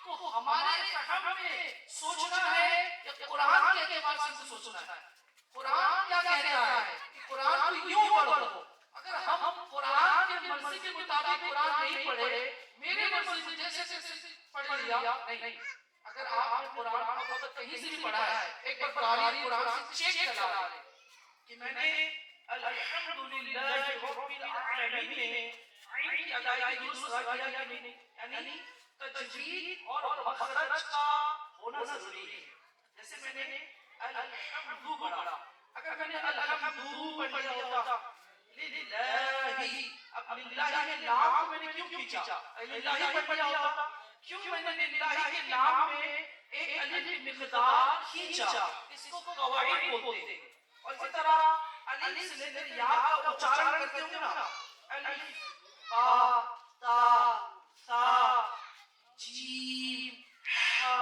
को हमारे फहम में सोचना है या कुरान के एतबार से सोचना है? कुरान क्या कहता है कि कुरान को यूं पढ़ो, अगर हम कुरान के मर्जी के मुताबिक कुरान नहीं पढ़े, मेरे मर्जी से जैसे जैसे पढ़ लिया नहीं, अगर आपने कुरान को तो कहीं से भी पढ़ा है एक बार कारी कुरान से चेक करा ले कि मैंने अल्हम्दुलिल्लाह रब्बिल आलमीन में आइन की अदायगी दुरुस्त किया या नहीं, यानी तजवीद और मखरज का होना जरूरी है। जैसे मैंने अल्हम्दु पढ़ा, अगर मैंने अल्हम्दु पढ़ लिया होता लिल्लाही, अब लिल्लाही के नाम को मैंने क्यों खींचा? लिल्लाही पढ़ लिया होता, क्यों मैंने लिल्लाही के नाम में एक अलिफ मिक़दार खींचा? इसको कवाइद बोलते हैं। और इसी तरह अलिफ से लेकर या का उच्चारण करते होंगे ना, अलिफ बा ता सा जीम हा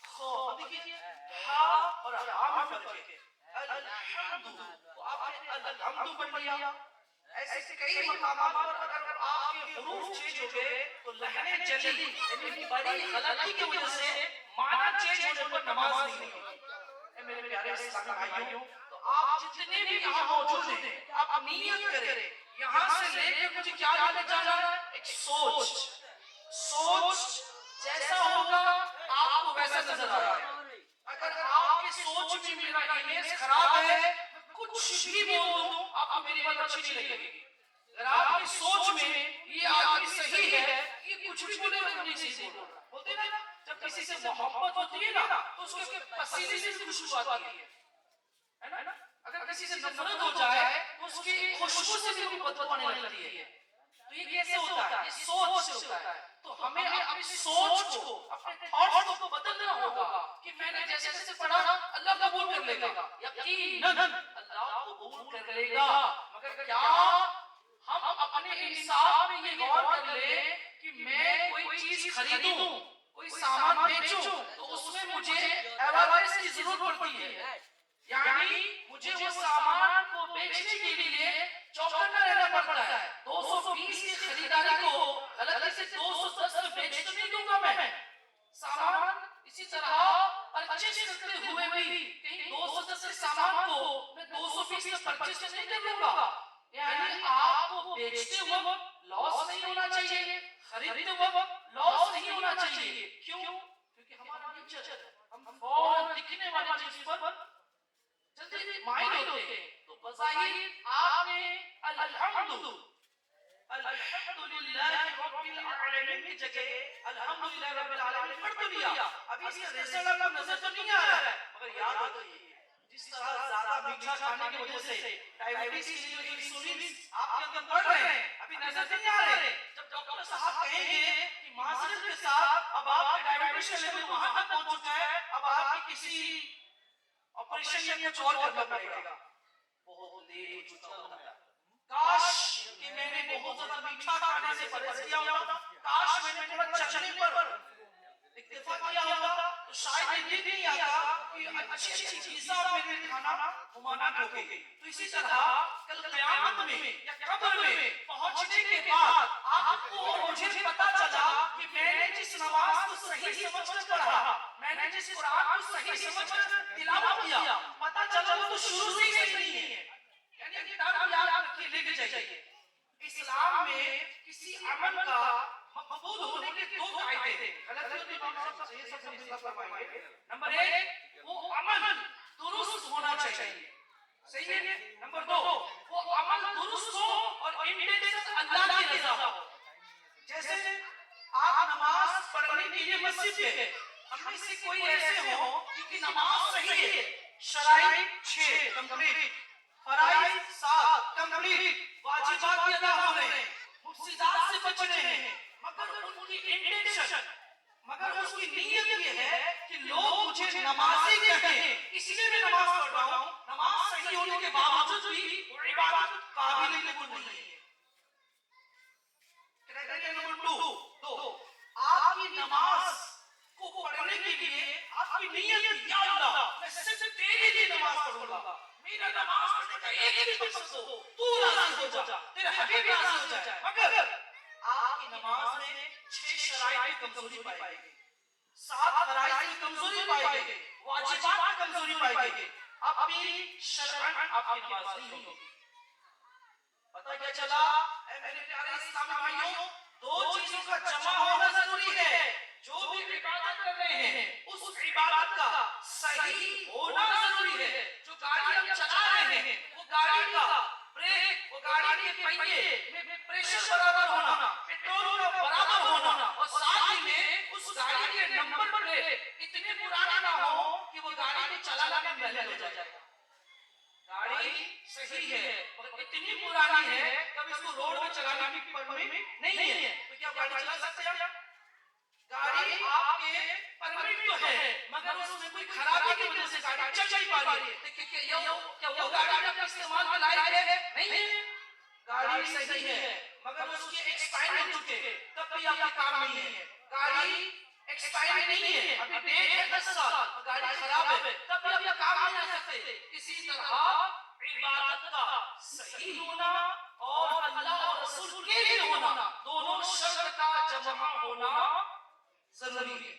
खो, देखिए हा और हा में फर्क है। अल्हम्दु तो आपने अल्हम्दु पढ़ लिया, ऐसे कई मकामात पर अगर आपके हुरूफ चेंज हो गए तो लहने जली यानी बड़ी गलती की वजह से माना चेंज होने पर नमाज नहीं होगी। मेरे प्यारे इस्लामी भाइयों, तो आप जितने भी यहाँ मौजूद हैं आप नियत करें यहाँ से लेकर मुझे क्या लेके जाना है, एक सोच जैसा होगा आपको वैसा नजर आएगा। अगर आपकी सोच में मेरा इमेज खराब है, कुछ भी बोल दूं आपको मेरी बात अच्छी नहीं लगेगी। अगर आपकी सोच में ये आदमी सही है, ये कुछ भी बोले नहीं सही बोल रहा, बोलते ना जब किसी से मोहब्बत होती है ना तो उसके पसीने से भी खुशबू आती है ना। अगर किसी से नफरत हो जाए तो उसकी खुशबू से भी बदबू आने लगती है। तो ये कैसे होता है? ये सोच से होता है। तो हमें अपनी सोच को, अपने थॉट्स को बदलना होगा कि मैंने जैसे जैसे पढ़ा अल्लाह कबूल कर लेगा, यकीनन अल्लाह कबूल कर लेगा। मगर क्या हम अपने इंसाफ में ये गौर कर ले कि मैं कोई चीज खरीदूं, कोई सामान बेचूं तो उसमें मुझे अवेयरनेस की जरूरत पड़ती है, यानी मुझे वो सामान को बेचने के लिए चौकन्ना रहना पड़ता है। 220 की खरीदारी को गलती से 210 में बेच तो नहीं दूंगा मैं सामान। इसी तरह परचेज करते हुए भी कहीं 210 के सामान को मैं 220 में परचेज नहीं कर लूंगा। यानी आपको बेचते वक्त लॉस नहीं होना चाहिए, खरीदते वक्त लॉस नहीं होना चाहिए। क्यों? क्योंकि हमारा नेचर है, हम फौरन दिखने वाली चीज पर जल्दी माइंड होते हैं। तो बज़ाहिर आपने अल्हम्दुलिल्लाह रब्बिल आलमीन की जगह अल्हम्दुलिल्लाह रब्बिल आलमीन पढ़ तो लिया। अभी इसका रिजल्ट आपको नजर तो नहीं आ रहा है, मगर याद रखिए जिस तरह ज्यादा मीठा खाने की वजह से डायबिटीज के लिए इंसुलिन आपके अंदर बढ़ रहे हैं, अभी नजर नहीं आ रहे। जब डॉक्टर साहब कहेंगे कि माजरत के साथ अब आपका डायबिटीज का लेवल वहां तक पहुंच चुका है, अब आपकी किसी ऑपरेशन या कुछ और करना पड़ेगा, बहुत देर हो चुका होता है। काश कि मैंने बहुत ज्यादा मीठा खाने से परहेज किया होता, काश मैंने थोड़ा चखने पर इत्तेफा किया होता तो शायद ये नहीं आता कि अच्छी अच्छी चीजें मैंने खाना ममाना हो गई। तो इसी तरह कल क़यामत में या कब्र में पहुंचने के बाद आपको और मुझे पता चला कि मैंने जिस नमाज को सही समझकर पढ़ा, मैंने जिस कुरान को सही समझकर तिलावत किया, पता चला वो तो शुरू से ही सही नहीं है। यानी किताब याद रखिए, लेके जाइए। इस्लाम में किसी अमल का मकबूल होने के दो कायदे हैं। गलती ये सब फरमाएंगे। नंबर 1 वो अमल दुरुस्त होना चाहिए, सही है। नंबर 2 वो अमल दुरुस्त हो और इंटेंशन अल्लाह की रजा हो। जैसे आप नमाज पढ़ने के लिए मस्जिद गए, हम में से कोई ऐसे हो कि नमाज सही है, शराइत 6 कंप्लीट, फराइज 7 कंप्लीट, वाजिबात भी अदा हो रहे हैं, मुफ्सिदात से बच रहे हैं, मगर उनकी इंटेंशन, मगर उसकी नीयत ये है कि लोग मुझे नमाजी कहें, इसलिए मैं नमाज पढ़ रहा हूं। नमाज सही होने के बावजूद भी वो इबादत काबिल नहीं है। क्राइटेरिया नंबर 2 आपकी नमाज को पढ़ने के लिए आपकी नीयत, या अल्लाह मैं सिर्फ तेरे लिए नमाज पढ़ूंगा, मेरा नमाज पढ़ने का एक ही मकसद हो, तू राजी हो जा, तेरे हबीब राजी हो जाए। मगर आपकी नमाज में 6 शराइत की कमजोरी पाई गई, 7 फराइज की कमजोरी पाई गई, वाजिबात की कमजोरी पाई गई, अब भी शरअन आपकी नमाज नहीं होगी। पता क्या चला? मेरे प्यारे इस्लामी भाइयों, दो चीजों का जमा होना जरूरी है। जो भी इबादत कर रहे हैं उस इबादत का सही होना जरूरी है। जो गाड़ी हम चला रहे हैं वो गाड़ी का ब्रेक, वो गाड़ी के पहिए में प्रेशर बराबर होना, पेट्रोल का बराबर होना, और साथ ही में उस गाड़ी के नंबर प्लेट इतने पुराने ना हो कि वो गाड़ी को चलाना में महल हो जाएगा। गाड़ी सही है मगर इतनी पुरानी है कि अब इसको रोड में चलाने की परमिट नहीं है, तो क्या गाड़ी चला सकते हैं? गाड़ी आपके परमिट तो है मगर उसमें कोई खराबी की वजह से गाड़ी चल नहीं पा रही है, क्या वो गाड़ी आपका इस्तेमाल के लायक है? नहीं है। गाड़ी सही है मगर उसके एक्सपायर हो चुके, तब भी आपके काम नहीं है। गाड़ी एक्सपायर नहीं है, अभी डेट है 10 साल, गाड़ी खराब है, तब भी आपका काम नहीं आ सकते। इसी तरह इबादत का सही होना और अल्लाह और रसूल के लिए होना, दोनों शर्त का जमा होना जरूरी है।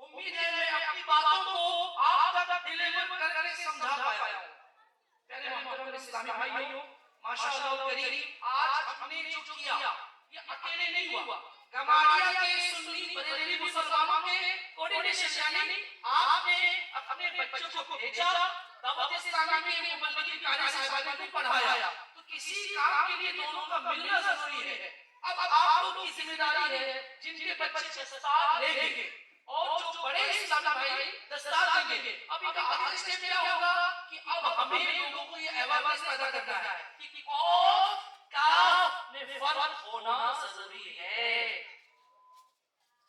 उम्मीद है मैं अपनी बातों को आप तक डिलीवर करके समझा पाया हूं। प्यारे मोहतरम इस्लामी भाइयों, माशाअल्लाह करीम आज हमने जो किया ये अकेले नहीं हुआ, गमारिया के सुन्नी बरेलवी मुसलमानों के कोऑर्डिनेशन, यानी आपने अपने बच्चों को भेजा, दावत इस्लामी के मुबल्लिग कारी साहिबान को पढ़ाया, तो किसी काम के लिए दोनों का मिलना जरूरी है। अब आप लोग की जिम्मेदारी है, जिनके बच्चे दस्तार लेंगे और जो बड़े इस्लामी भाई दस्तार देंगे, अब इनका अगला स्टेप क्या होगा कि अब हमें लोगों को ये अवेयरनेस पैदा करना है कि कौफ काफ में फर्क होना जरूरी है।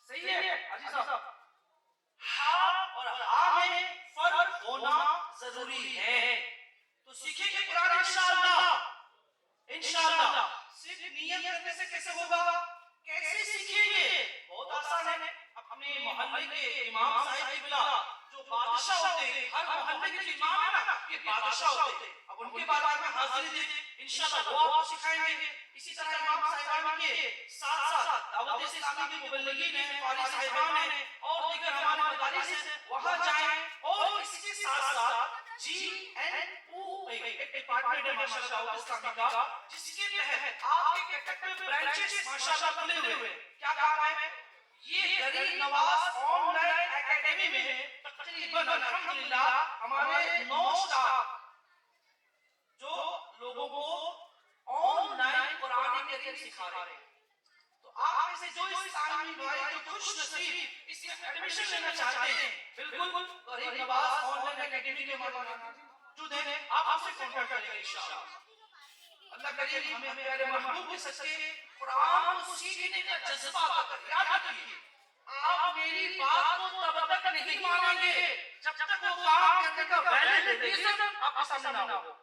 सही है अजीज साहब, हा और हा में फर्क होना जरूरी है। तो सीखेंगे कुरान इंशाअल्लाह। इंशाअल्लाह सिर्फ नियत करने से कैसे होगा, कैसे सीखेंगे? बहुत आसान है। अपने मोहल्ले के इमाम साहिब की बिला जो बादशाह होते हैं, हर मोहल्ले के जो इमाम है ना, ये बादशाह होते हैं। अब उनके बारे में हाजिरी दीजिए, इंशाअल्लाह वो आपको सिखाएंगे। इसी तरह इमाम साहिबान के साथ साथ दावत इस्लामी के मुबल्लिगीन हैं, कारी साहिबान हैं और दीगर हमारे मदारिस हैं, वहां जाएं। और इसके साथ साथ GNO एक डिपार्टमेंट है माशाल्लाह दावत इस्लामी का, जिसके तहत आपके कट्टर ब्रांचेस माशाल्लाह खुले हुए हैं। क्या काम है? ये गरीब नवाज ऑनलाइन एकेडमी में तकरीबन अल्हम्दुलिल्लाह हमारे 9 स्टाफ जो लोगों को ऑनलाइन कुरान करीम सिखा रहे हैं। तो आप में से जो इस्लामी भाई जो खुश नसीब इसमें एडमिशन लेना चाहते हैं, बिल्कुल गरीब नवाज ऑनलाइन एकेडमी के मौजूद है, आप आपसे कांटेक्ट करेंगे इंशाअल्लाह। अल्लाह करीम हमें प्यारे महबूब के सच्चे कुरान को सीखने का जज्बा अता करे। याद रखिए, आप मेरी बात को तब तक नहीं मानेंगे जब तक वो काम करने का वैलिड रीजन आपके सामने ना हो।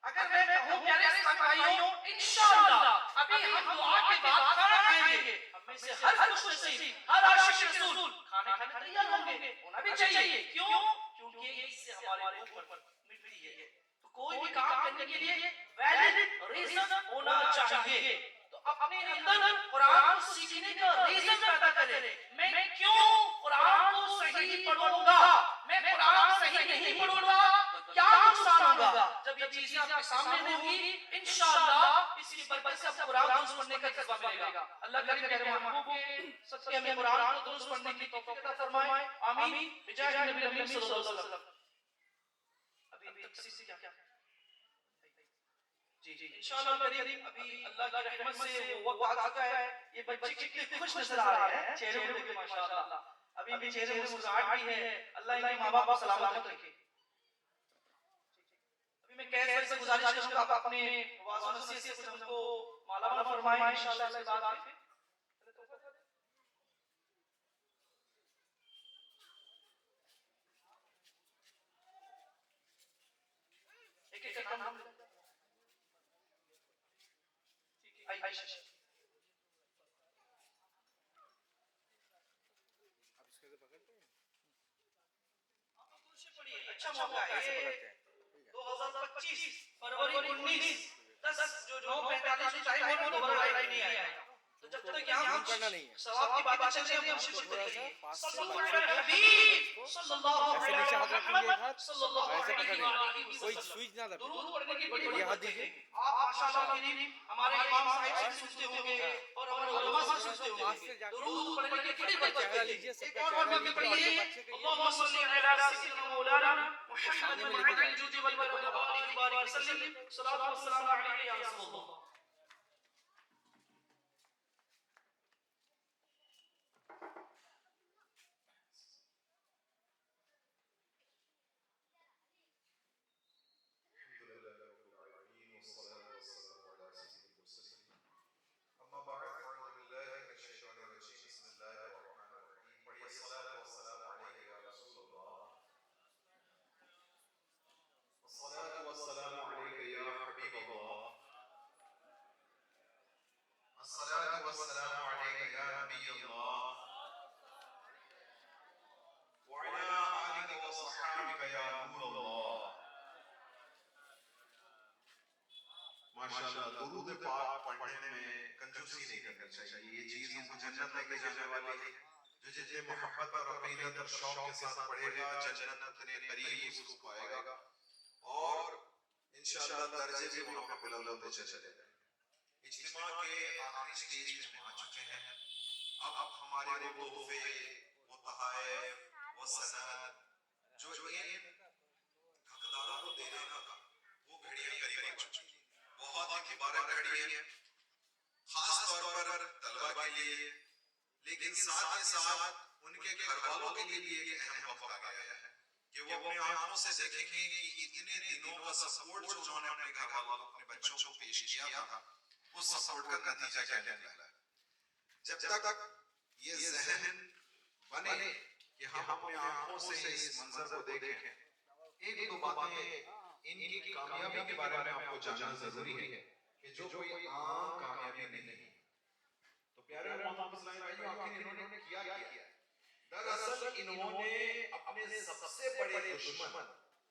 अगर मैं कहूं प्यारे इस्लामी भाइयों, इंशाअल्लाह अभी हम दुआ के बाद खाना खाएंगे, हम में से हर खुश नसीब, हर आशिक रसूल खाने खाने तैयार होंगे, होना भी चाहिए। क्यों? क्योंकि इससे हमारे भूख मिटती है। तो कोई भी काम करने के लिए वैलिड रीजन होना चाहिए। तो अपने अंदर कुरान को सीखने का रीजन पैदा करें। मैं क्यों कुरान को सही पढ़ूंगा, मैं कुरान सही नहीं पढ़ूंगा तो क्या नुकसान होगा? जब ये चीजें आपके सामने होगी, इंशाअल्लाह इसकी बरकत से आपको कुरान दुरुस्त पढ़ने का जज्बा मिलेगा। अल्लाह करीम मेरे महबूब के सच्चे हमें कुरान को दुरुस्त पढ़ने की तौफीक अता फरमाए, आमीन। बिजाह नबी करीम सल्लल्लाहु अलैहि वसल्लम। अभी तफसीर से क्या जी इंशाअल्लाह करीम अभी अल्लाह की रहमत से वो वक्त आ चुका है। ये बच्चे कितने खुश नजर आ रहे हैं, चेहरे पे देखिए माशाअल्लाह। अभी भी चेहरे में मुस्कुराहट भी है। अल्लाह इनके माँ-बाप को सलामत रखे। अभी मैं कैसे से गुजारिश करूंगा आप अपने वाज़ नसीहत से कुछ हमको मालामाल फरमाएं इंशाअल्लाह इस बात पे। एक-एक का नाम आयशा। आप इसके से पकड़ते हैं, अच्छा मौका है ये 2025 फरवरी 19 10 जो 9:45 टाइम हो तो बड़ा नहीं आया। तो जब तक यहाँ करना नहीं है। सवाब की बातें चल रही है, हम शिरकत थोड़ा सा करिए। पास से सल्लल्लाहु बच्चे अलैहि को हबीब सल्लल्लाहु ऐसे अलैहि नीचे हाथ रखेंगे, एक हाथ सल्लल्लाहु ऐसे अलैहि पकड़ेंगे, कोई वसल्लम। स्विच ना दबे। दुरूद पढ़ने की बड़ी ये हाथ बरकत दीजिए। है। आप माशाअल्लाह करीम हमारे इमाम साहिब से सुनते होंगे और हमारे उलमा से सुनते होंगे। दुरूद पढ़ने की बड़ी बरकत चेहरा है। लीजिए, एक सबका और चेहरा मौके लीजिए, पढ़िए, बच्चे के अल्लाहुम्मा सल्ली अला सय्यिदिना मौलाना मुहम्मद मअल जुदी वल बरकत व आलिहि व बारिक वसल्लम। सलातु व सलाम अलैका या रसूलल्लाह। माशाअल्लाह दुरूद पाक पढ़ने में कंजूसी नहीं करनी चाहिए। ये चीज हमको जन्नत लेके जाने वाली है। जो जितने मोहब्बत और अकीदत और शौक के साथ पढ़ेगा जन्नत उतने करीब उसको पाएगा और इंशाअल्लाह दर्जे भी वहां पे बुलंद होते चले जाएंगे। इज्तिमा के आखिरी स्टेज पे हम आ चुके हैं। अब हमारे वो तोहफे, वो तोहफे, वो सनद जो इन हकदारों को देने का वो घड़ियां करीब आ चुकी हैं। बहुत ही मुबारक घड़ी है। खास तौर पर साथ के साथ उनके घर वालों के लिए भी एक अहम वक्त आ गया है कि वो अपने आंखों से देखेंगे कि इतने दिनों का सपोर्ट जो उन्होंने अपने घर वालों अपने बच्चों को पेश किया था, उस सपोर्ट का नतीजा क्या निकला। जब तक ये जहन बने कि हम अपने आंखों से इस मंजर को देखें, एक दो बातें इनकी कामयाबी के बारे में आपको जानना जरूरी है कि जो कोई आम कामयाबी नहीं है। तो प्यारे मोहम्मद भाइयों, आखिर इन्होंने किया क्या? दरअसल इन्होंने अपने सबसे बड़े दुश्मन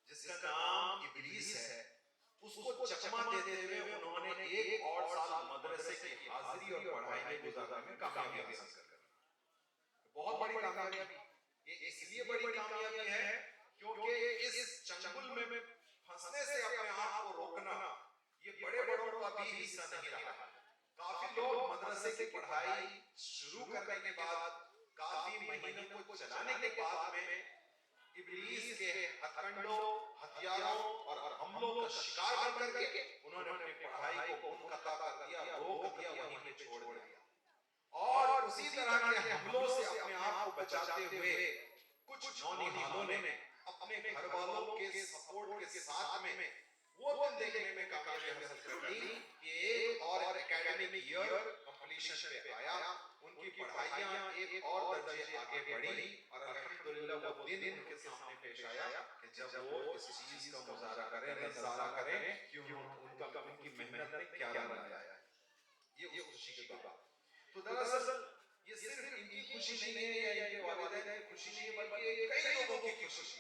जिसका नाम इब्लीस है, उसको चकमा देते हुए उन्होंने एक और साल मदरसे की हाजिरी और पढ़ाई में गुजारने में कामयाबी हासिल कर ली। बहुत बड़ी कामयाबी। ये इसलिए बड़ी कामयाबी है क्योंकि इस चंगुल में फंसने से अपने आप को रोकना ये बड़े बड़ों का भी हिस्सा नहीं रहा। काफी लोग मदरसे की पढ़ाई शुरू करने के बाद, काफी महीनों को चलाने के बाद में इब्लीस के हथकंडों, हथियारों और हमलों का शिकार बन करके उन्होंने अपनी पढ़ाई को मुनक़ता कर दिया, रोक दिया, वहीं पे छोड़ दिया। और उसी तरह के हमलों से अपने आप को बचाते हुए कुछ नौनिहालों ने अपने घर वालों के सपोर्ट के साथ में वो दिन देखने में कामयाबी हासिल कर ली कि एक और एकेडमिक ईयर कंप्लीशन पे आया, उनकी पढ़ाइयां एक और दर्जे आगे बढ़ी और अल्हम्दुलिल्लाह वो दिन उनके सामने पेश आया कि जब वो इस चीज का मुजाहरा करें, नज़ारा करें कि उनकी मेहनत ने क्या रंग लाया है। ये उस खुशी की बात। तो दरअसल ये सिर्फ इनकी खुशी नहीं है या इनके वालिदैन की खुशी नहीं है, बल्कि कई लोगों की खुशी,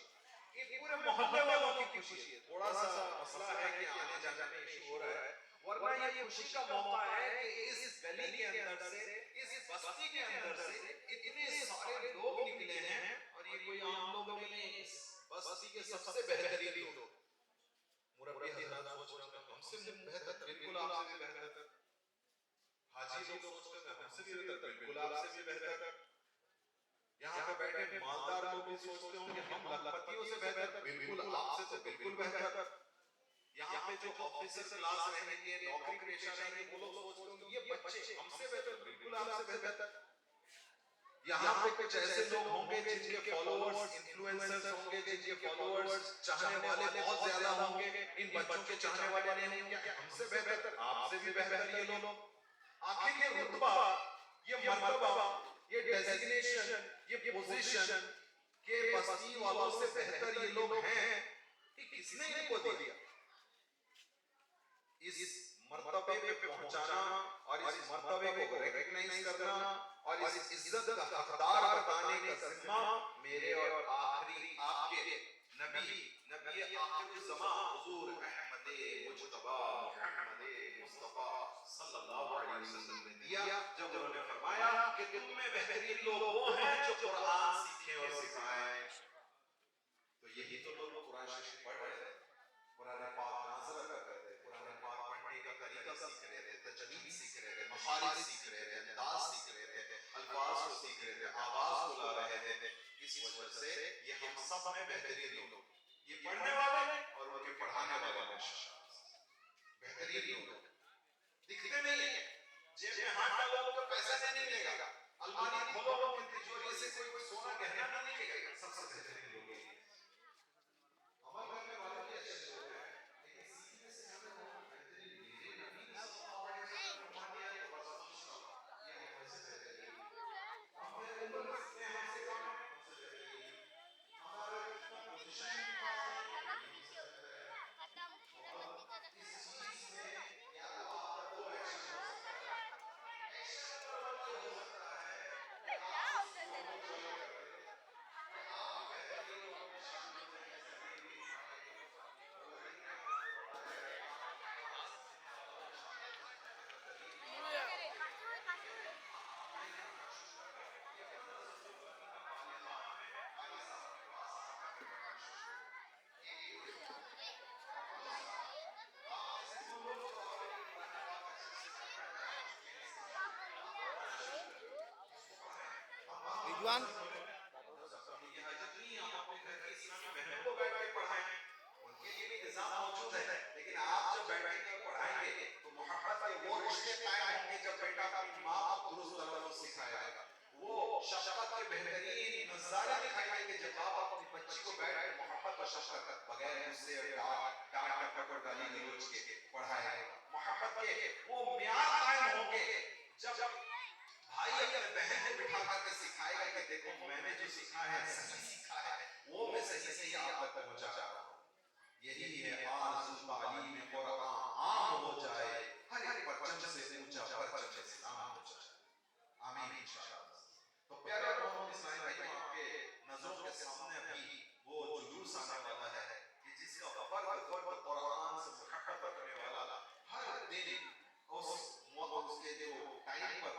ये पूरे मोहल्ले वालों की खुशी है। थोड़ा सा मसला है कि आने जाने में इशू हो रहा है, वरना ये खुशी का मौका है कि इस गली के अंदर से, इस बस्ती के अंदर से इतने सारे लोग निकले हैं और ये कोई आम लोग नहीं है, इस बस्ती के सबसे बेहतरीन लोग। मुरब्बी हज़रात सोच रहे हैं हमसे बेहतर, बिल्कुल आपसे भी बेहतर। हाजी लोग सोचते हैं हमसे भी बेहतर, बिल्कुल आपसे भी बेहतर। यहाँ पे बैठे मालदार लोग भी सोचते होंगे हम लखपतियों से बेहतर, बिल्कुल आपसे तो बिल्कुल बेहतर। यहाँ पे जो ऑफिसर क्लास रहेंगे, नौकरी पेशा रहेंगे, वो लोग सोचते होंगे ये बच्चे हमसे बेहतर, बिल्कुल आपसे बेहतर। यहाँ पे कुछ ऐसे लोग होंगे जिनके फॉलोअर्स, इन्फ्लुएंसर्स होंगे, जिनके फॉलोअर्स, चाहने वाले बहुत ज्यादा होंगे। इन बच्चों के चाहने वाले नहीं होंगे हमसे बेहतर, आपसे भी बेहतर ये लोग। आखिर ये रुतबा, ये मर्तबा, ये डेजिग्नेशन, ये पोजीशन के बस्ती वालों से बेहतर ये लोग हैं, किसने इनको दिया? इस मर्तबे पे पहुंचाना और इस मर्तबे को रिकॉग्नाइज करना और इस इज्जत का हकदार बताने का जिम्मा मेरे और आखिरी आपके नबी आखिर ज़मां हुजूर अहमद मुज्तबा मुहम्मद मुस्तफा सल्लल्लाहु अलैहि वसल्लम ने दिया, जब उन्होंने फरमाया कि तुम में बेहतरीन लोग वो हैं जो कुरान सीखें और सिखाएं। तो यही तो लोग कुरान शरीफ पढ़ रहे थे, कुरान पाक नाज़िल कर रहे थे, कुरान पाक पढ़ने का तरीका सीख रहे थे, तजवीद सीख रहे थे, मखारिज सीख रहे थे, अंदाज सीख रहे थे, अल्फाज को सीख रहे थे, आवाज को ला रहे थे। इस वजह से ये हम सब में बेहतरीन लोग, ये पढ़ने वाले और उनके पढ़ाने वाले बेहतरीन लोग दिखते नहीं है। जेब में हाथ डालो तो पैसा नहीं मिलेगा, अलमारी खोलो तो तिजोरी से कोई सोना गहना नहीं निकलेगा। सबसे बेहतरीन लोग हैं। अमल करने वाले भी अच्छे लोग हैं, लेकिन सीखने से हमें बहुत बेहतरीन मेरे नबी सल्लल्लाहु अलैहि वसल्लम ने फरमाया कि बस ये हमसे बेहतरीन, हमें उम्र में हमसे कम, हमसे बेहतरीन, हमारा इतना पोजीशन रिजवान लेकिन आप जब बैठेंगे और पढ़ाएंगे तो मोहब्बत के वो रिश्ते कायम होंगे जब बेटा अपनी माँ को दुरुस्त तरीके से सिखाएगा। वो शफकत के बेहतरीन नजारे दिखाई देंगे जब आप अपनी बच्ची को बैठ कर मोहब्बत और शफकत बगैर गुस्से और डांट टपट गाली गलौज के पढ़ाएगा। मोहब्बत के वो म्यार कायम होंगे जब भाई अपने बहन को बिठा कर सिखाएगा कि देखो मैंने जो सीखा है सही सीखा है, वो मैं सही सही आप तक पहुंचा रहा हूं। यही है आरज़ू तालीम कुरान आम हो जाए, हर एक परचम से ऊंचा परचम इस्लाम हो जाए। आमीन इंशाअल्लाह। तो प्यारे मोहम्मद इस्माइल भाई, आपके नजरों के सामने अभी वो जुलूस आने वाला है कि जिसका फर्द कुरान से मोहब्बत करने वाला हर दिन उसके जो टाइम पर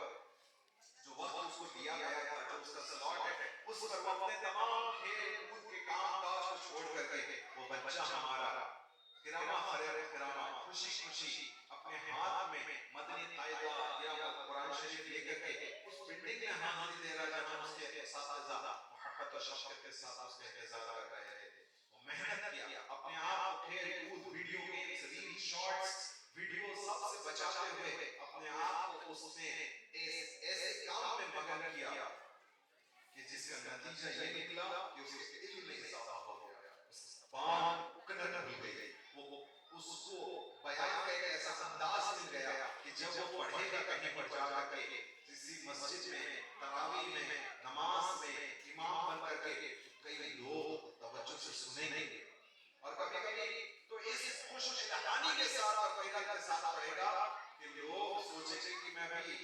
जो वक्त उसको दिया गया था, जो उसका स्लॉट है, उस पर वो अपने तमाम खेल कूद के काम काज को छोड़ करके वो बच्चा हमारा किरामा खैर किरामा खुशी खुशी अपने हाथ में मदनी कायदा या कुरान शरीफ लेकर के उस बिल्डिंग में हाजिरी दे रहा है जहां उसके असातिज़ा मोहब्बत और शफ़क़त के साथ उसका इंतजार कर रहे थे। वो मेहनत किया, अपने आप को खेल कूद, video games, reel, shorts, video सबसे बचाते हुए अपने आप को उसने ऐसे काम में मगन किया कि जिसका नतीजा ये निकला कि उसके इल्म में इजाफा हो गया, ज़बान उकड़ना भूल गई, वो उसको बयान का एक ऐसा अंदाज मिल गया कि जब वो पढ़ेगा कहीं पर जाकर के किसी मस्जिद में, तरावी में, नमाज में इमाम बन करके कई लोग तवज्जो से सुनेंगे और कभी-कभी तो इस खुश कहानी के साथ और फ़िक्र के साथ पढ़ेगा कि लोग सोचेंगे कि मैं भी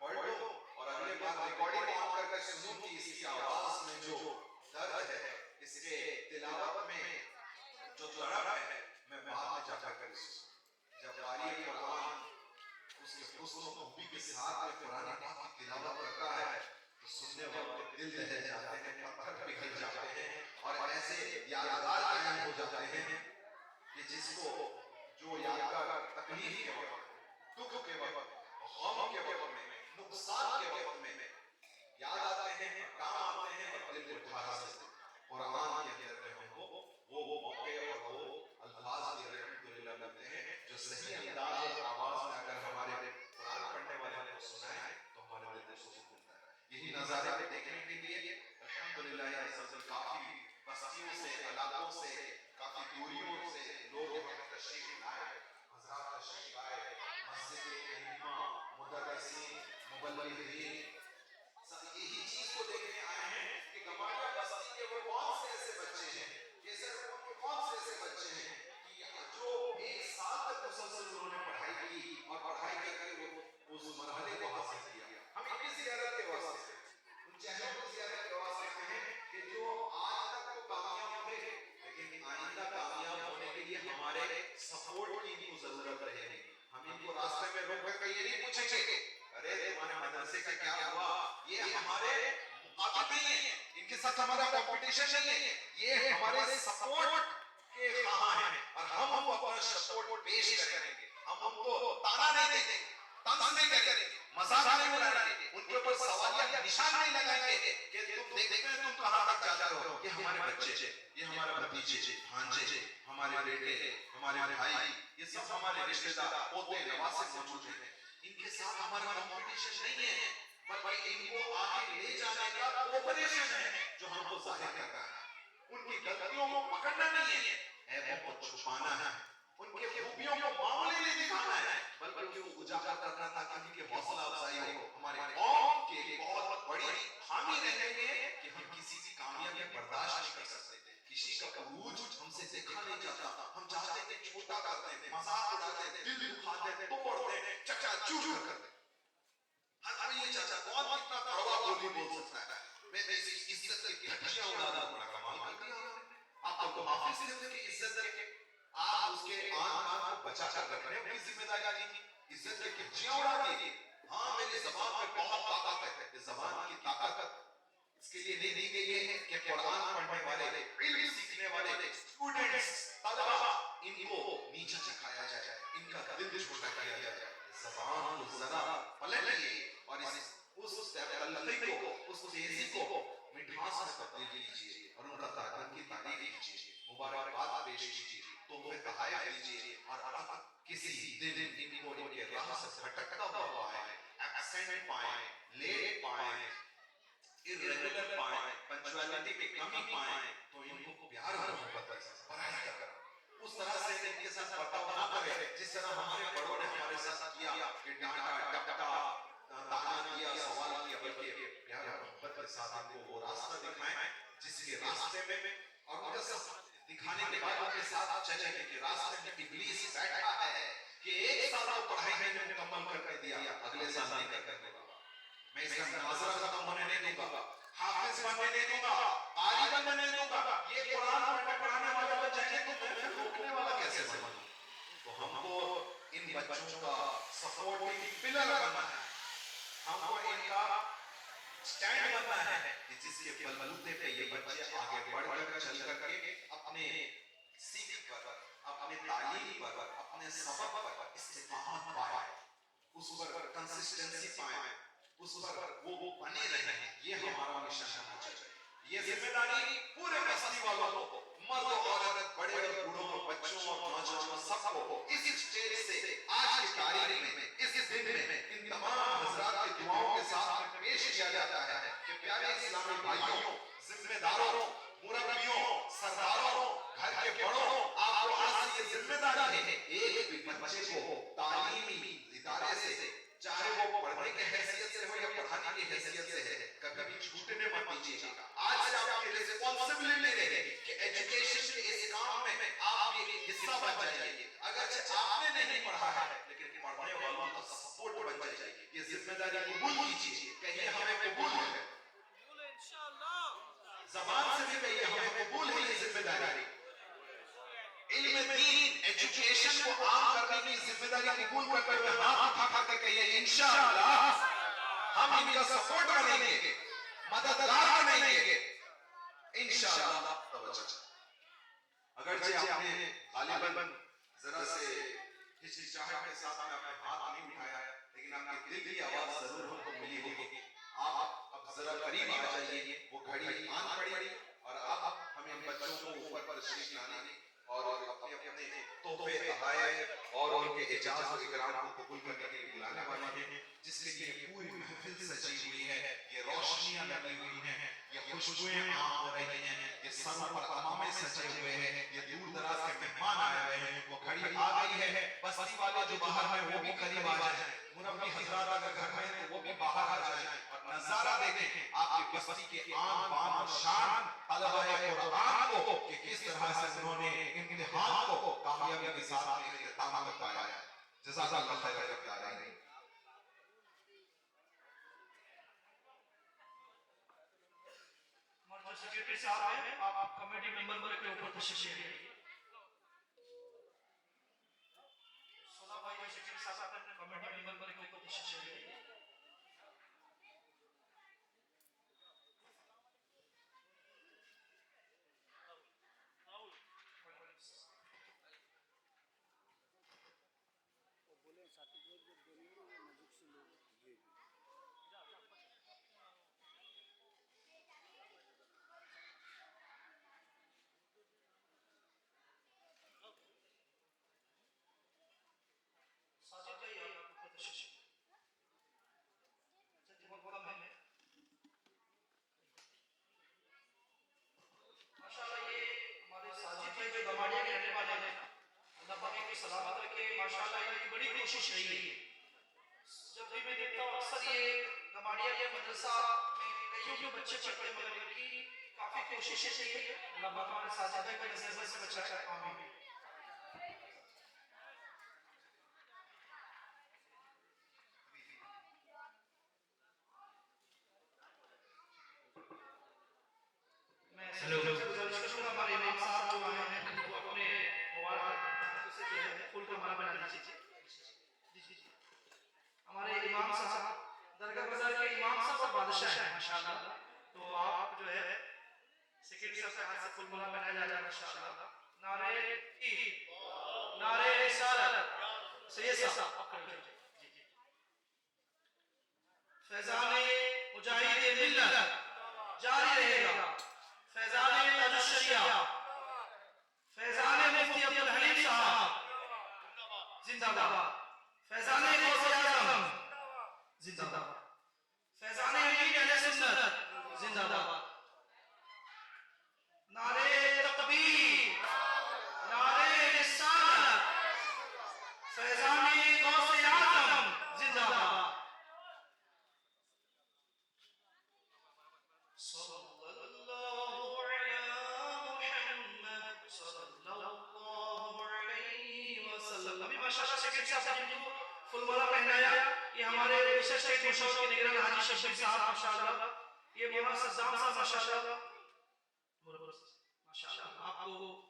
पढ़ लूं और अगले बार रिकॉर्डिंग ऑन करके सुनूं कि इसकी आवाज में जो दर्द है, इसके तिलावत में जो तड़प है, मैं बाद में जाकर कर सुनूं। जब क़ारी कुरान उसके हुस्न खूबी के साथ में कुरान पाक की तिलावत करता है तो सुनने वालों के दिल दहल जाते हैं, पत्थर पिघल जाते हैं और ऐसे यादगार कायम हो जाते हैं कि जिसको जो यादगार तकलीफ के वक्त, दुख के वक्त, गम के वक्त में, नुकसान के वक्त में याद आते हैं, काम आते हैं और दिल को ठा देते हैं। कुरान के अंदर हमको वो मौके और वो अल्फाज भी अल्हम्दुलिल्लाह मिलते हैं जो सही अंदाज और आवाज में अगर हमारे कुरान पढ़ने वाले को सुनाए तो हमारे दिल को सुकून मिलता है। यही नज़ारे देखने के लिए अल्हम्दुलिल्लाह काफी बस्तियों से, इलाकों से, काफी दूरियों से लोग यहाँ तशरीफ लाए, हज़रात तशरीफ लाए, मस्जिद-ए-इमाम, मुदर्रिसीन, मुबल्लिगीन यही चीज को देखने आए हैं कि गमारिया बस्ती के वो कौन से ऐसे बच्चे हैं, केसर के कौन से ऐसे बच्चे हैं कि जो एक साल तक मुसलसल उन्होंने पढ़ाई की और पढ़ाई करके वो उस मरहले को हासिल किया। हम इनकी ज़ियारत के वास्ते, उन चेहरों की ज़ियारत के वास्ते हैं कि जो आज तक तो कामयाब थे लेकिन आइंदा कामयाब होने के लिए हमारे सपोर्ट की इनको जरूरत रहेगी। हम इनको रास्ते में रोक कर ये नहीं पूछेंगे अरे तुम्हारे मदरसे का क्या हुआ, ये हमारे मुकाबले नहीं है, इनके साथ हमारा कंपटीशन नहीं है, ये हमारे सपोर्ट के कहां हैं और हम उनको अपना सपोर्ट पेश करेंगे। हम उनको ताना नहीं देंगे, तंज नहीं करेंगे, मजाक नहीं उड़ाएंगे, उनके ऊपर सवालिया निशान नहीं लगाएंगे कि तुम देखते हैं तुम कहां तक जाते हो। ये हमारे बच्चे, ये हमारे भतीजे, भांजे, हमारे बेटे, हमारे भाई, ये सब हमारे रिश्तेदार, पोते, नवासे मौजूद हैं। इनके साथ हमारा कंपटीशन नहीं है बल्कि इनको आगे ले जाने का कोऑपरेशन है जो हमको जाहिर करना है। उनकी गलतियों को पकड़ना नहीं है, ऐबों को छुपाना है, उनके खूबियों को मामूली नहीं दिखाना है बल्कि उनको उजागर करना ताकि उनकी हौसला अफजाई हो। हमारे कौम के लिए बहुत बड़ी खामी रहेंगे कि हम किसी की कामयाबी बर्दाश्त नहीं कर सकते, किसी का अरूज हमसे देखा नहीं जाता, हम चाहते हैं कि छोटा कर दें, मजाक उड़ाते हैं, दिल दुखा दें, तोड़ दें, चकनाचूर कर दें। हर कोई ये चाहता, कौन कितना कड़वा बोली बोल सकता है, मैं इज्जत की धज्जियां उड़ाना बड़ा कमाल कर दिया आपने। आपको हाफिज ने उसकी इज्जत करके आप उसके आन को बचा कर रखने की जिम्मेदारी ली थी, इज्जत की धज्जियां उड़ा दी। हाँ मेरी ज़बान में बहुत ताकत है, इस ज़बान की ताकत इसके लिए नहीं दी गई है कि कुरान पढ़ने वाले, इल्म सीखने वाले स्टूडेंट्स, तलबा, इनको नीचा दिखाया जाए, इनका दिल छोटा किया जाए। ज़बान को ज़रा पलटिए और उस तलफ़ी को, उस तेज़ी को मिठास में तब्दील कीजिए और उनका ताकत की तारीफ कीजिए, मुबारकबाद पेश कीजिए, तोहफ़े तोहफ़े दीजिए। और किसी दिन इनको इनके राह से भटकता हुआ पाए, एब्सेंट पाए, लेट पाए, इरेगुलर पाए, पंक्चुअलिटी में कमी पाए, तो इनको प्यार मोहब्बत से पढ़ाई करा, उस तरह से इनके साथ बर्ताव ना करे जिस तरह हमारे बड़ों ने हमारे साथ किया कि डांटा डपटा ताना दिया, सवाल किया, बल्कि प्यार मोहब्बत के साथ इनको वो रास्ता दिखाएं जिसके रास्ते में और उनका दिखाने के बाद उनके साथ चले कि रास्ते में इब्लीस बैठा है कि एक साल तो पढ़ाई मैंने मुकम्मल कर दिया, अगले साल नहीं कर दूंगा, मैं इसका मुआवजा खत्म होने नहीं दूंगा, हाफिज बनने नहीं दूंगा, कारी बनने नहीं दूंगा, ये कुरान पढ़ने वाले बन जाएंगे तो मैं रोकने वाला कैसे बनूं? तो हमको इन बच्चों का सपोर्टिंग पिलर बनना है, हमको इनका स्टैंड बनना है कि जिसके बलबूते पे ये बच्चे आगे बढ़कर चल करके अपने सीख पर, अपने तालीम पर, अपने सबक पर इस्तेमाल पाए, उस पर कंसिस्टेंसी पाए, उस पर वो बने रहे, ये हमारा मिशन होना चाहिए। ये जिम्मेदारी पूरे बस्ती वालों को, मर्द औरत, बड़े और बूढ़ों, बच्चों और नौजवानों सबको इस स्टेज से आज की तारीख में, इस दिन में इन तमाम हज़रात की दुआओं के साथ पेश किया जाता है कि प्यारे इस्लामी भाइयों, जिम्मेदारों, मुरब्बियों, सरदारों, घर के बड़ों, आपको आज से ये जिम्मेदारी है एक भी बच्चे को तालीमी इदारे से, चाहे वो पढ़ने की हैसियत से हो या पढ़ाने की हैसियत से है, कभी भी छूटने मत दीजिएगा। आज से आपकी रिस्पांसिबिलिटी रहेगी कि एजुकेशन के इस काम में आप भी एक हिस्सा बन जाइए। अगर आपने नहीं पढ़ा है लेकिन पढ़ने वालों का सपोर्ट बन जाइए, ये जिम्मेदारी कबूल कीजिए, कहिए हमें कबूल है, ज़बान से भी कहिए हमें कबूल है ये जिम्मेदारी। इल्म दीन एजुकेशन को आम करने की जिम्मेदारी कबूल करते हुए हाथ उठा कर कहिए इंशाअल्लाह हम इनका सपोर्ट करेंगे, मददगार बनेंगे इंशाअल्लाह। अगर जे आपने गालिबन जरा से हिचकिचाहट के साथ में अपने हाथ नहीं उठाया, लेकिन आपके दिल की आवाज जरूर हमको मिली होगी। आप अब जरा करीब आ जाइए, वो घड़ी आन पड़ी और अब हम इन बच्चों को ऊपर पर तशरीफ लाने और अपने अपने तोहफे अताए और उनके एजाज और इकराम को कबूल करने के लिए बुलाने वाले हैं, जिसके लिए पूरी महफिल सजी हुई है, ये रोशनियां लगी हुई हैं, ये खुशबुएं आम हो रही हैं, ये सर पर अमामे सजे हुए हैं, ये दूर दराज के मेहमान आए हुए हैं। वो घड़ी आ गई है, बस्ती वाले जो बाहर हैं वो भी करीब आ जाएं, मुरब्बी हजरात अगर घर में हैं तो वो भी बाहर आ जाएं और नजारा देखें आपकी बस्ती के आन बान और शान तलबाए कुरान को कि किस तरह से उन्होंने इम्तिहान को कामयाबी के साथ इख्तिताम बताया। जज़ाकल्लाह खैर रब्बिल सेक्रेटरी साहब हैं, आप कमेटी मेंबर के ऊपर तशरीफ लाइए। सोना भाई सेक्रेटरी साहब हैं, कमेटी मेंबर के ऊपर तशरीफ लाइए। साजिद भाई आप ऊपर तशरीफ जल्दी बहुत कम है। माशाल्लाह ये हमारे साजिद भाई जो गमाड़िया के रहने वाले हैं, अल्लाह पाक इनको सलामत रखे। माशाल्लाह इनकी बड़ी कोशिश रही है, जब भी मैं देखता हूँ अक्सर ये गमाड़िया के मदरसा में कईयों बच्चे पढ़ते हैं, मगर इनकी काफी कोशिश रही है। अल्लाह पाक हमारे साजिद भाई को नज़र से बचाए, आमीन। हमारे इमाम साहब जो आए हैं उनको अपने मुबारक से जो है फूल का माला बना दीजिए। हमारे इमाम साहब दरगाह बाजार के इमाम साहब और बादशाह हैं माशाल्लाह, तो आप जो है सेक्रेटरी साहब के हाथ से फूल माला बनाया जा रहा है माशाल्लाह। नारे तकबीर, नारे रिसालत, सैयद साहब आप कर लीजिए। फैज़ान मुजाहिद मिल्लत जारी रहेगा, फैज़ान ताजुश्शरिया, फैज़ान मुफ्ती अब्दुल हलीम साहब जिंदाबाद, फैज़ान गौसे आज़म जिंदाबाद, फैज़ान अमीन अहले सुन्नत जिंदाबाद। सेकंड से आपने जिनको फुलमाला पहनाया, ये हमारे विशेष स्टेट मशहूर के निगरान हाजी शब्बीर साहब माशाल्लाह, ये मौलाना सद्दाम साहब माशाल्लाह, माशाल्लाह आपको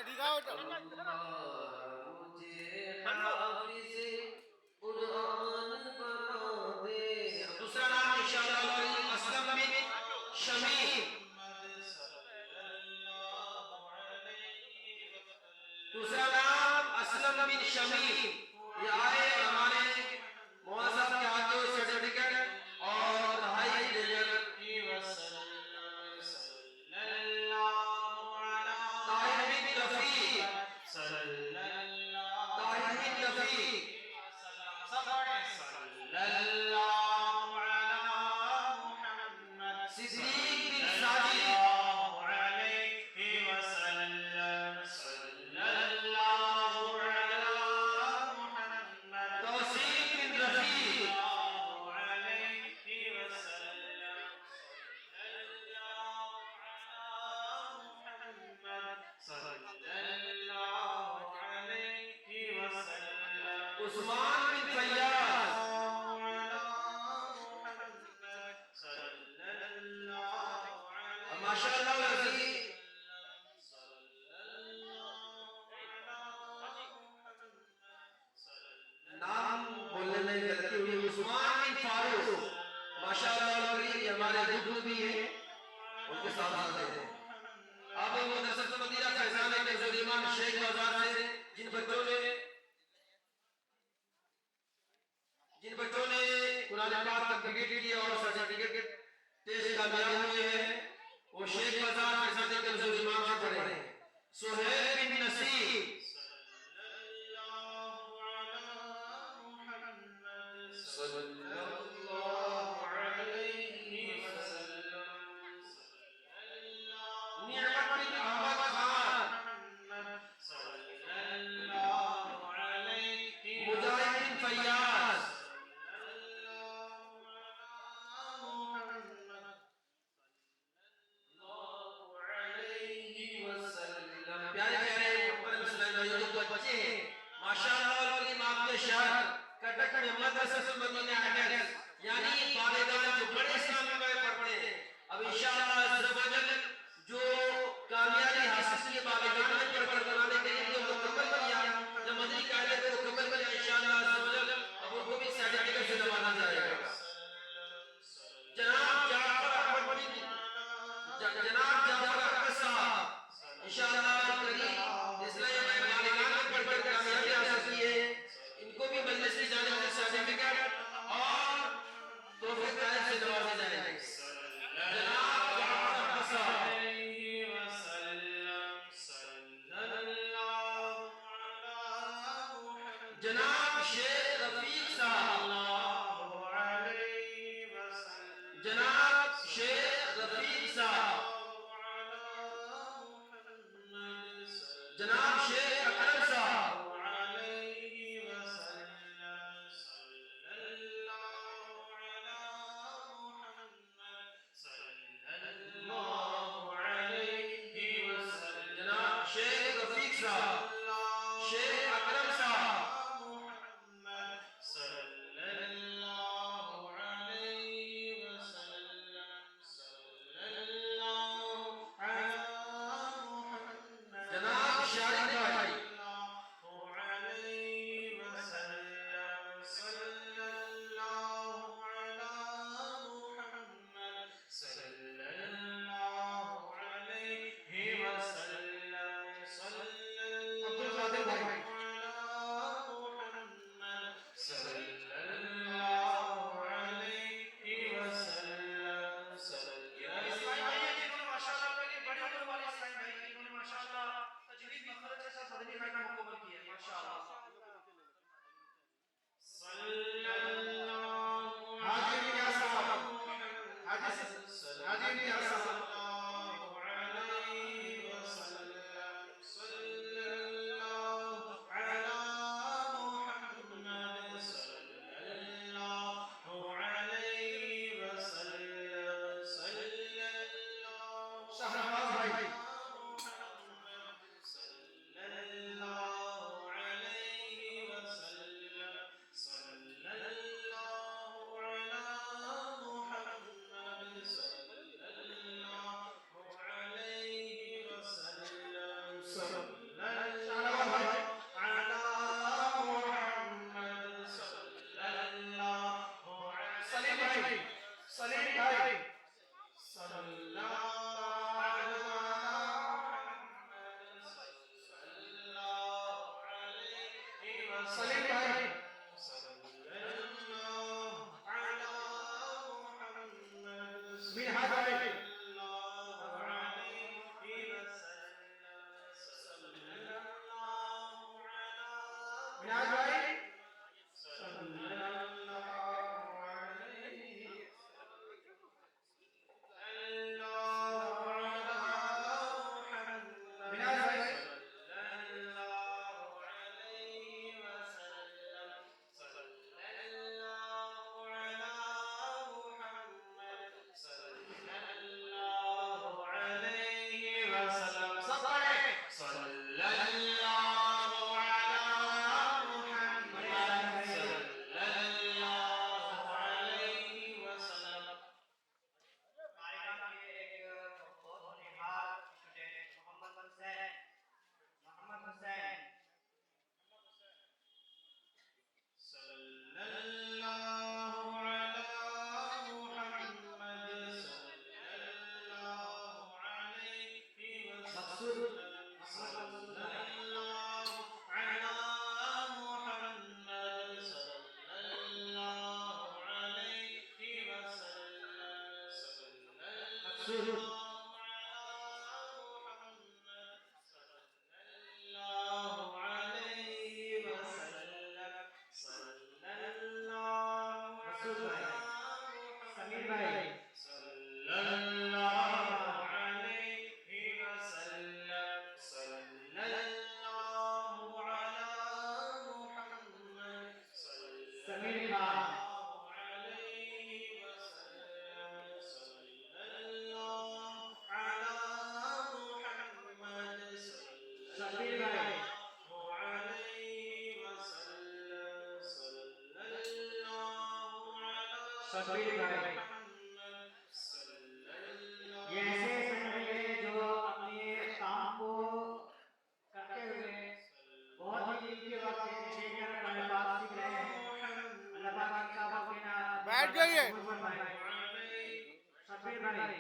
दिखाओ दूसरा नाम इंशाअल्लाह असलम बिन शमीम। दूसरा नाम असलम बिन शमीम। ये आए और हमारे मौलाना साहब के हाथों सर्टिफिकेट और दहाई ले जाकर ताहिर बिन रफीक, ताहिर बिन रफीक, सिद्दीक बिन साजिद, तौसीफ बिन रफीक, उस्मान बिन फैयाज, माशाअल्लाह अज़ीज़ नाम बोलने में गलती हुई। उस्मान बिन फारूक माशाअल्लाह अज़ीज़ हमारे बुजुर्ग भी हैं, उनके साथ आते हैं। अब वो मदरसा मदीना फैजान के ज़रीमान शेख बाजार से जिन बच्चों ने कुरान पाक कंप्लीट किया और सर्टिफिकेट टेस्ट कामयाब हुए हैं, वो शेख बाजार फैजान के ज़रीमान से पढ़े हैं। सुहैल बिन नसीब, निअमत बिन अहमद खान, मुजाहिद बिन फैयाज, प्यारे प्यारे बच्चे हैं माशाअल्लाह। इमाम के शहर कटक में मदरसा मदीना अटेंडेंस यानी बालिगान जो बड़े इस्लामी में पढ़ते हैं। अब इंशाअल्लाह अज़्ज़ा वजल जो कामयाबी हासिल की बालिगान में पढ़कर बनाने के लिए जो मुकम्मल किया, जब मदनी कायदे को मुकम्मल किया इंशाअल्लाह अज़्ज़ा वजल अब उनको भी सर्टिफिकेट से नवाजा जाएगा। जनाब जाफर अहमद साहब इंशाअल्लाह करीम इसलिए मैं बालिगान में पढ़कर कामयाबी हासिल की है, इनको भी मजलिस की जानिब से सर्टिफिकेट और तोहफे कायद से नवाजा जाएगा। जनाब जाफर अहमद साहब, जनाब शेख रफीक साहब, जनाब शेख रफीक साहब, जनाब शेख अकरम साहब, जनाब शेख रफीक साहब, शेख अकरम साहब, जनाब शारिक भाई, भाई सल्लल्लाहु अलैहि वसल्लम सलीम भाई मिनहाज भाई मिनहाज भाई शबीर भाई ये ऐसे संगठन है जो अपने काम को करते हुए बहुत ही दिल के वक्त देकर अल्लाह पाक सीख रहे हैं अल्लाह पाक का वक्त देना बैठ जाइए शबीर भाई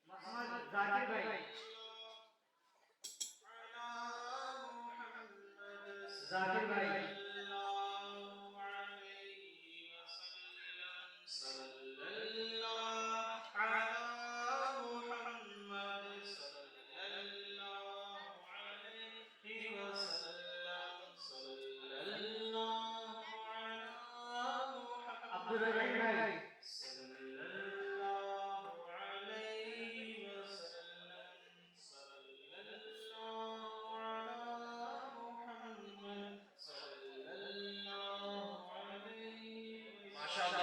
मोहम्मद जाकिर भाई जाकिर भाई अब्दुल रहीम भाई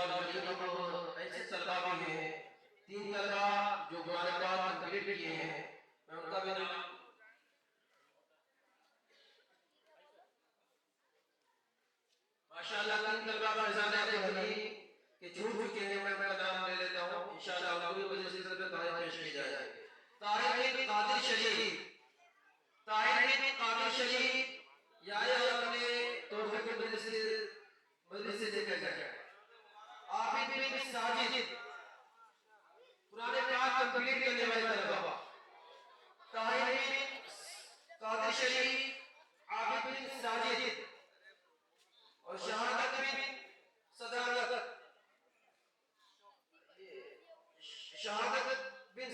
ऐसे तलबा भी हैं 3 तलबा जो हमारे पास कंप्लीट किए हैं मैं उनका भी नाम माशाअल्लाह 3 तलबा फैजान अहमदी के छूट चुके हैं मैं उनका नाम ले लेता हूं इंशाअल्लाह उनकी वजह से सब तारीफ पेश की जाएगी ताहिर बिन कादिर शरीफ या अपने तौफीक मजलिस से लेकर गए आबिद बिन साजिद पुराने पाक कंप्लीट करने वाले तलबा ताहिर बिन कादिर शरीफ आबिद बिन साजिद और शहादत बिन सदाकत शहादत बिन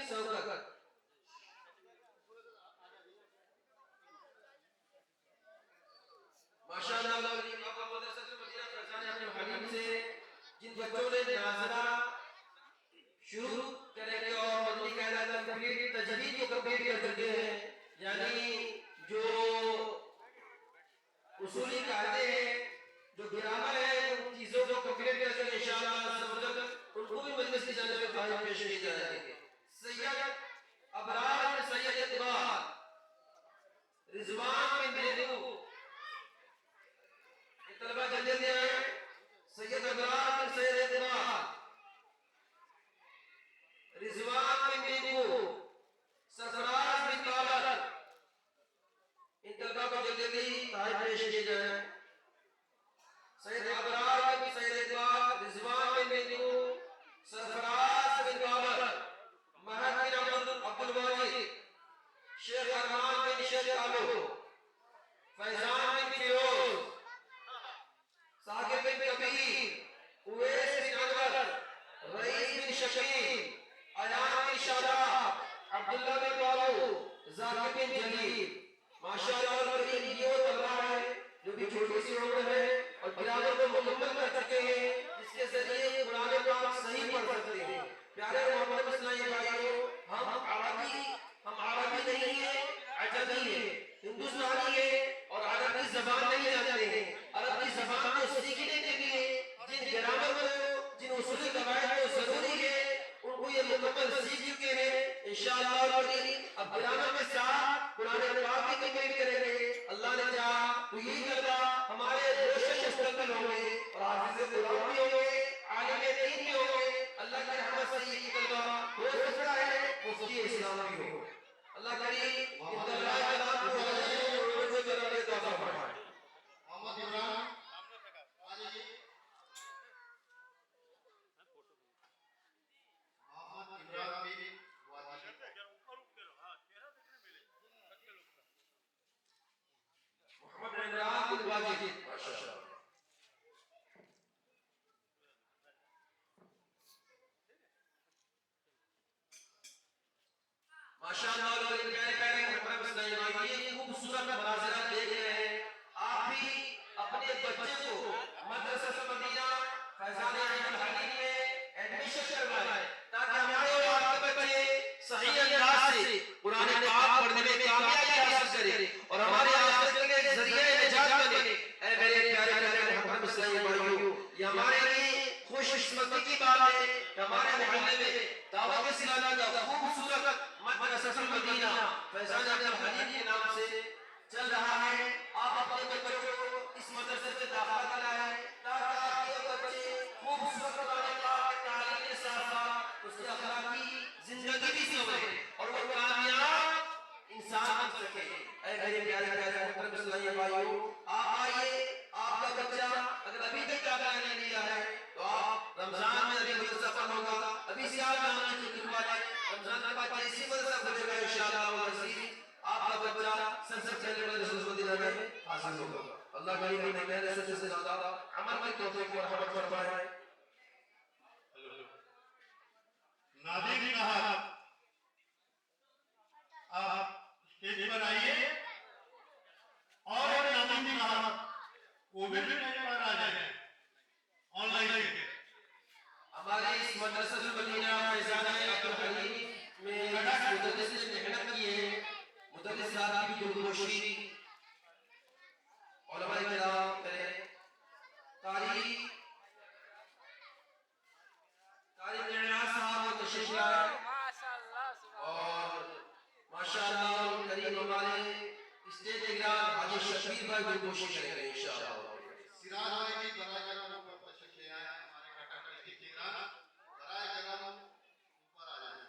शौकत माशाअल्लाह आपका मदरसा से मदीना फैजान अपने हबीब से जिन बच्चों ने नाज़रा शुरू करेंगे और मदनी कायदा कंप्लीट तजदीद को कंप्लीट कर चुके हैं यानी जो उसूली कायदे हैं जो ग्रामर है उन चीजों को कंप्लीट करके इंशाअल्लाह उनको भी मजलिस की जानिब से तारीफ पेश की जाएगी सैयद शादाब, अब्दुल्ला बिन बालू, जाकिर बिन जलील, माशाअल्लाह करीम ये वो तलबा है जो भी छोटी सी उम्र है और गिरावट को मुकम्मल कर चुके हैं, जिसके जरिए कुरान पाक सही पढ़ सकते हैं। प्यारे मोहम्मद इस्लामी भाइयों, हम अरबी नहीं है, अजमी है, हिंदुस्तानी है और अरब की ज़बान नहीं जानते हैं। अरब की ज़बान को सीखने के लिए जिन ग्रामर को, जिन उसूल कवायद को जरूरी है, उनको ये मुकम्मल सीख चुके हैं। इंशाअल्लाह अब ग्रामर के साथ कुरान पाक की कमेंट करेंगे। अल्लाह ने चाहा तो यही तलबा हमारे रोशन मुस्तकबिल होंगे और हाफिज़ कुरान भी होंगे, आलिम दीन भी होंगे। अल्लाह की रहमत से ये तलबा हो सकता है मुफ्ती इस्लाम भी हो। अल्लाह करीम इन तलबा के नाम को रोज़ करने का तौफीक फरमाए। मोहम्मद इमरान आलिए मोहम्मद इमरान भी मोहम्मद इमरान बिन वाजिद, माशाअल्लाह। माशाअल्लाह लोग प्यारे प्यारे मोहतरम इस्लामी भाई, ये खूबसूरत मनाज़िर देख रहे हैं। आप भी अपने बच्चे को मदरसा मदीना फैज़ान अहमद हलीम में एडमिशन करवाएं ताकि हमारे और आपके बच्चे सही अंदाज से कुरान पाक पढ़ने में कामयाबी हासिल करें और हमारे आखिरत के ज़रिए निजात बने। ऐ मेरे प्यारे प्यारे मोहतरम इस्लामी भाइयों, ये हमारे लिए खुशकिस्मती की बात है कि हमारे मोहल्ले में दावत इस्लामी का खूबसूरत मदरसा मदीना फैज़ान अहमद हलीम के नाम से चल रहा है। आप अपने बच्चों को इस मदरसे में दाखिला कराएं ताकि आपके बच्चे खूबसूरत कुरान पाक की तालीम के साथ उसकी अखलाकी जिंदगी भी संवरे और वो कामयाब इंसान बन सके। ऐ मेरे प्यारे प्यारे मोहतरम इस्लामी भाइयों, आप आइए, आपका बच्चा अगर अभी तक दाखिला नहीं लिया है तो आप रमजान में अभी मदरसा बंद होगा, अभी से आप जाना लिखवा लें। रमजान के बाद जैसी मदरसा खुलेगा इंशाअल्लाह अज़ीज़ आपका बच्चा सबसे पहले मदरसा मदीना में हासिल होगा। अल्लाह करीम हमें मेहनत से ज्यादा अमल की तौफीक और रहमत फरमाए। नादिर नाहक आप स्टेज पर आइए और एक नादिर नाहक वो भी स्टेज पर आ जाए ऑनलाइन। हमारे इस मदरसा मदीना फैज़ान अहमद हलीम में मुदर्रिस ने मेहनत की है, मुदर्रिस साहब की दुरुशी उलमा किराम करें, कारी नियाज़ साहब तशरीफ लाए और माशाअल्लाह करीम हमारे स्टेज निगरान हाजी शबीर भाई दुरुशी करेंगे इंशाअल्लाह। सिराज भाई भी बराए जगह पर तशरीफ ले आए, हमारे कटक डिस्ट्रिक्ट निगरान बराए जगह ऊपर आ जाए।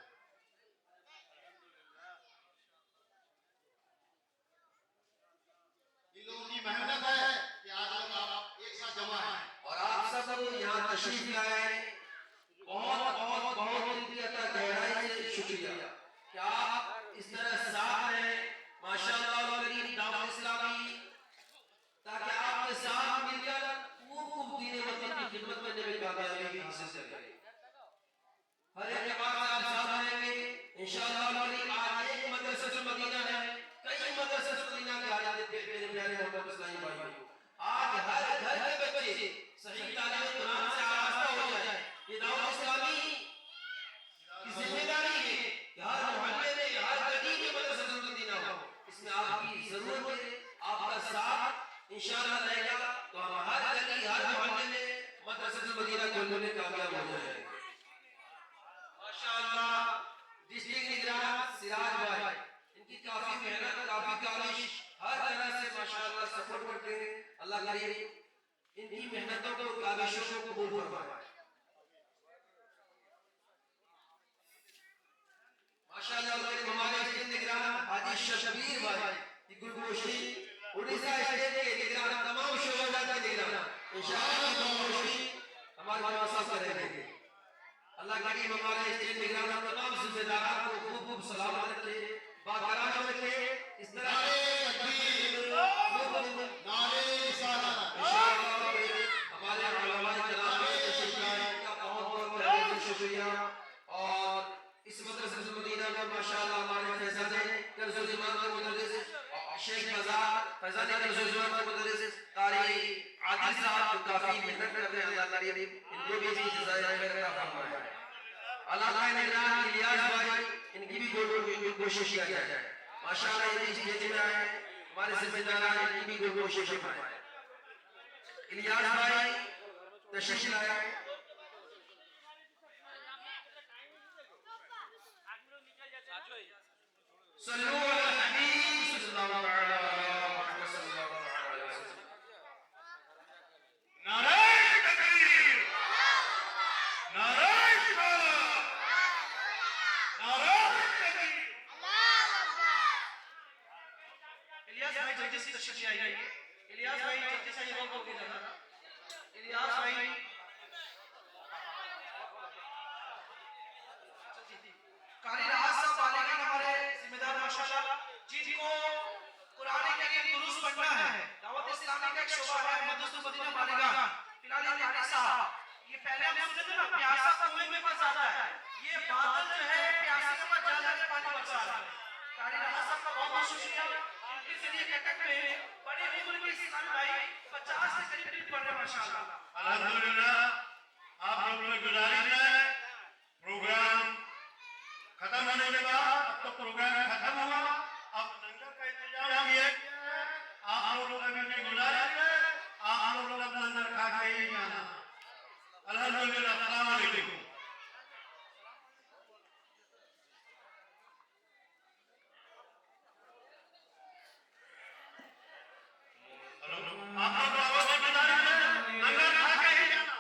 इन लोगों की मेहनत है कि आज लोग आप एक साथ जमा हैं और आप सब यहाँ तशरीफ लाए, बहुत बहुत बहुत इनकी अता गहराई से शुक्रिया कि आप इस तरह साथ हैं। माशाअल्लाह करीम दावत इस्लामी ताकि आपके साथ मिलकर खूब दीन वतन की खिदमत करने में कामयाबी हासिल करें। हर एक के बाद आप साथ रहेंगे इंशाअल्लाह करीम। आज एक मदरसा मदीना है, कई मदरसा मदीना के आज मेरे प्यारे मोहतरम इस्लामी भाइयों, आज हर घर के बच्चे सही तालीम कुरान से आरास्ता हो जाए। ये दावत इस्लामी की जिम्मेदारी है कि हर मोहल्ले में हर गली में मदरसा मदीना हो। इसमें आपकी जरूरत है, आपका साथ इंशाअल्लाह रहेगा तो हम हर गली हर मोहल्ले में मदरसा मदीना खोलने में कामयाब हो जाएंगे। माशाअल्लाह डिस्ट्रिक्ट निगरान सिराज भाई, इनकी काफी मेहनत काफी काविश हर तरह से माशाअल्लाह सपोर्ट करते हैं। अल्लाह करीम इनकी मेहनतों को काविशों को कबूल फरमाए। माशाअल्लाह हमारे स्टेज निगरान हाजी शबीर भाई की गुलगोशी, उड़ीसा स्टेट के निगरान, तमाम शोबा के निगरान इंशाअल्लाह गुलगोशी हमारे पास करेंगे। अल्लाह करीम हमारे स्टेज निगरान तमाम जिम्मेदारों को खूब खूब सलामत रखे, बाकराम रखे। इस तरह नारे रिसालत इंशाअल्लाह हमारे उलमा किराम तशरीफ लाए का बहुत बहुत शुक्रिया और इस मदरसे काफी मेहनत करते हैं, अल्लाह करीम इनको भी इसकी जज़ाए खैर अता फरमाए। अल्लाह का निगरान इलियास भाई, इनकी भी कोशिश किया जाए। माशाअल्लाह ये स्टेज में आए, हमारे जिम्मेदार हैं, इनकी भी कोशिश फरमाए। इलियास भाई तशरीफ लाए। सल्लल्लाहु अलैहि वसल्लम। नारायण तकबीर, नारायण रिसालत, नारायण तकबीर। इलियास भाई जल्दी से तशरीफ ले आइए। इलियास भाई जल्दी से ये वक्त हो गया जरा। इलियास भाई कारी राहत साहब बालिगन हमारे जिम्मेदार माशाल्लाह, जिनको कुरान करीम दुरुस्त पढ़ना है, दावत इस्लामी का एक शोबा है मदरसा मदीना बालिगन। फिलहाल ये कारी साहब, ये पहले हम सुने थे ना प्यासा कुएं में फंस जाता है, ये बादल जो है प्यासे के पास जा जाके पानी बरसा रहा है। कारी राहत साहब का बहुत बहुत शुक्रिया। इनके जरिए कटक में बड़ी उम्र के इस्लामी भाई 50 से करीब पढ़ रहे हैं माशाल्लाह। अल्हम्दुलिल्लाह, आप लोगों ने गुजारिश है, प्रोग्राम खत्म होने के बाद, अब तो प्रोग्राम खत्म हुआ, अब लंगर का इंतजाम किया गया है। आप लोगों का भी गुजारिश है, आप लोगों का लंगर खा के ही जाना। अल्हम्दुलिल्लाह, अस्सलाम वालेकुम। आप लोगों का बहुत गुजारिश है, लंगर खा के ही जाना।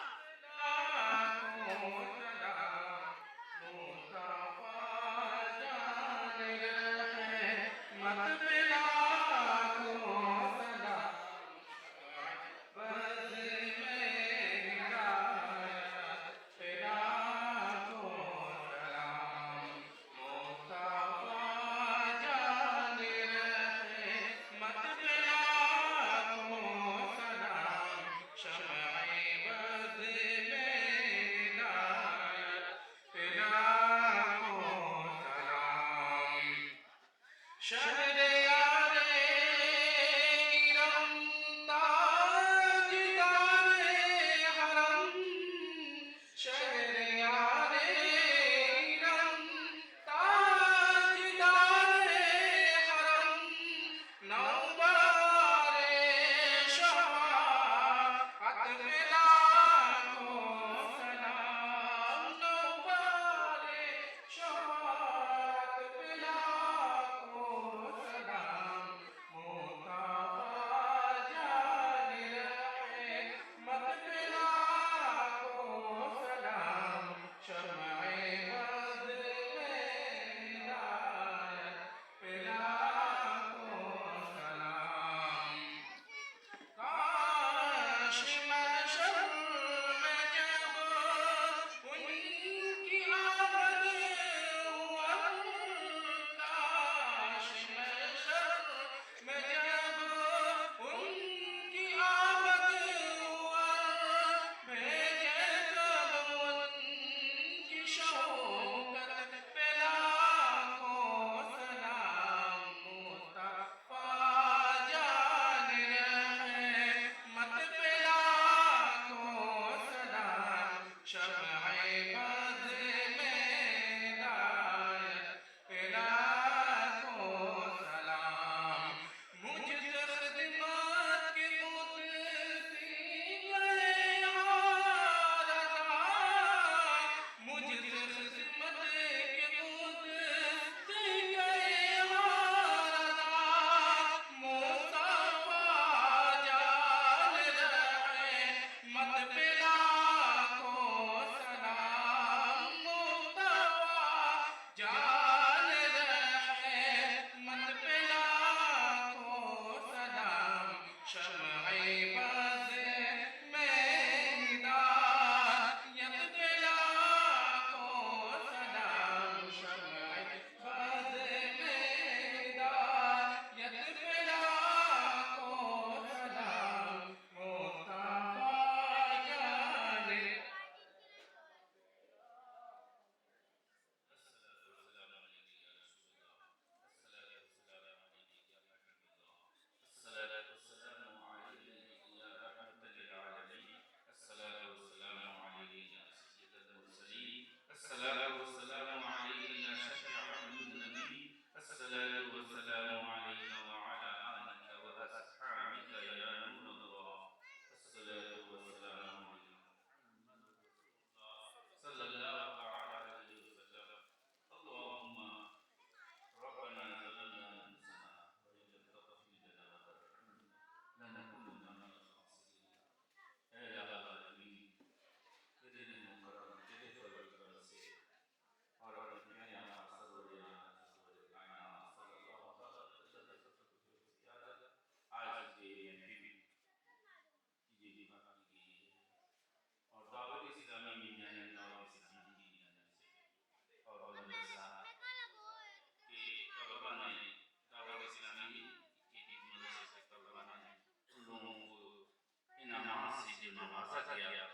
दिया।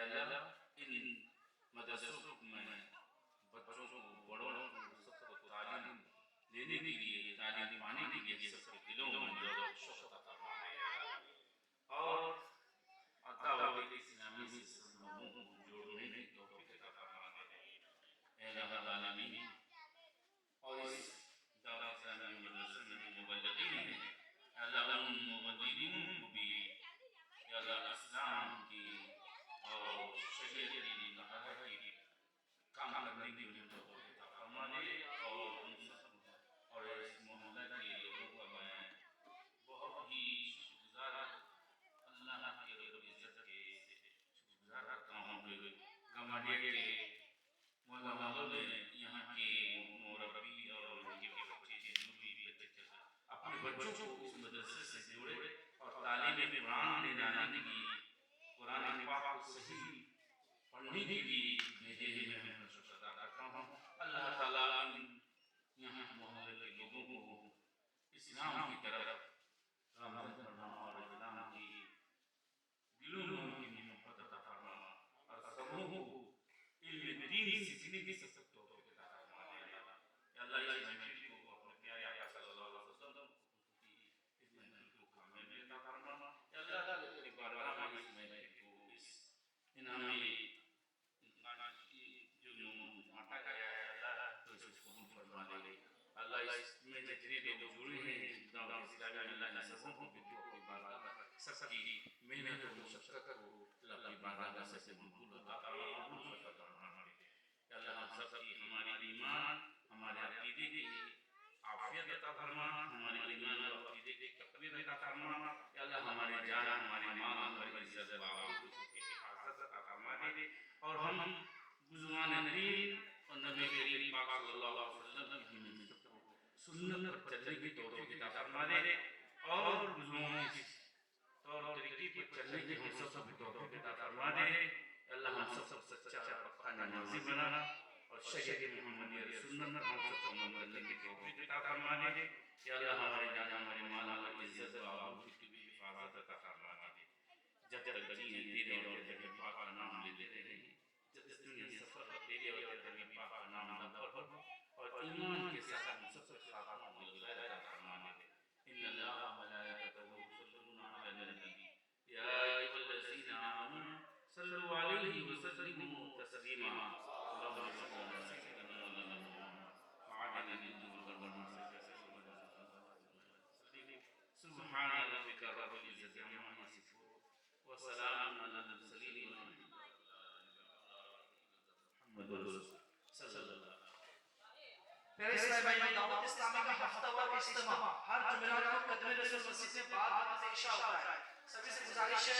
अल्लाह इन मदरसों में बच्चों को बड़ों को सबको तालीम देने के लिए, तालीम पाने के लिए सबके दिलों में जो शौक़ अता फरमाए और दावत इस्लामी से सब लोगों को जोड़ने की तौफीक अता फरमाए ऐ रब्बुल आलमीन। और इस दावत इस्लामी मदरसे में जो मुबल्लिगीन हैं, अल्लाह उन मुबल्लिगीन को भी या अल्लाह इस्लाम की और शरीयत की नहर की काम करने की उन्हें तौफीक अता फरमाए और और इस मोहल्ला के लोगों का मैं बहुत ही शुक्रगुजार अल्लाह के रब्बुल इज्जत के शुक्रगुजार करता हूँ कि गमाडिया के मौलानाओं ने यहाँ के मुरब्बी और उनके बच्चे जो भी बच्चे अपने बच्चों को इस मदरसे से जोड़े और तालीम कुरान दिलाने की, कुरान पाक को सही पढ़ने के लिए भेजे हैं। मैं शुक्र अदा करता हूँ। अल्लाह ताला यहाँ मोहल्ले के लोगों को इस्लाम की तरफ रामज़द फरमाना और इस्लाम की दिलों में उनकी मोहब्बत अता फरमाना और सबों को इल्म दीन सीखने की सख्त तौफीक अता फरमाना। अल्लाह इस महफिल को अपने प्यारे आका सल्लल्लाहु अलैहि वसल्लम की इस महफिल को कामयाबी अता फरमाना। अल्लाह की बारगाह में इस महफिल को इस इनामी जो माटा गया है अल्लाह तो इसको कबूल फरमा ले। अल्लाह इसमें जितने लोग जुड़े हैं दावत इस्लामी में अल्लाह ने सबों को अपनी बारगाह में सबकी मेहनत और मशक्क़त को अपनी बारगाह में सबसे कबूल अता फरमा। अल्लाह हम सबकी हमारी ईमान हमारे अक़ीदे की आफियत अता फरमा, हमारे ईमान और अक़ीदे की तक़वीर अता फरमा। अल्लाह हमारी जान हमारी माल हमारी इज्जत बावजूद की हिफाज़त अता फरमा दे और हम बुज़ुर्गान दीन और नबी करीम पाक सल्लल्लाहु अलैहि वसल्लम की सुन्नत पर चलने की तौफ़ीक़ अता फरमा दे और बुज़ुर्गों की तौर तरीक़े पर चलने की हम सबको तौफ़ीक़ अता फरमा दे। अल्लाह हम सब सच्चा पक्का नमाज़ी बनाना और शरीयत मुहम्मदी सुन्नत हम सबको अमल करने की तौफ़ीक़ अता फरमा दे। या अल्लाह हमारी जान हमारी माल हमारी इज्जत और आबरू की भी हिफाज़त अता फरमा दे। जब तक जी हैं तेरे और तेरे पाक का नाम लेते रहेंगे, जब इस दुनिया सफ़र तेरे और तेरे पाक का नाम लब पर हो और ईमान के साथ हम सबको खात्मा बिल-खैर अता फरमा दे। इन्नल्लाह व मलाइकतहू युसल्लूना अलन नबी या अय्युहल्लज़ीना आमनू सल्लु अलैहि व सल्लिमू तस्लीमा। अल्लाहुम्मा सल्लि अला सय्यिदिना सुब्हान रब्बिका रब्बिल इज़्ज़ति अम्मा यसिफून व सलामुन अलल मुरसलीन मुहम्मदुर रसूलुल्लाह। प्यारे इस्लामी भाइयों, दावत इस्लामी का हफ्तावार इज्तिमा हर जुमेरात को कदम रसूल मस्जिद में बाद नमाज़ इशा होता है। सभी से गुजारिश है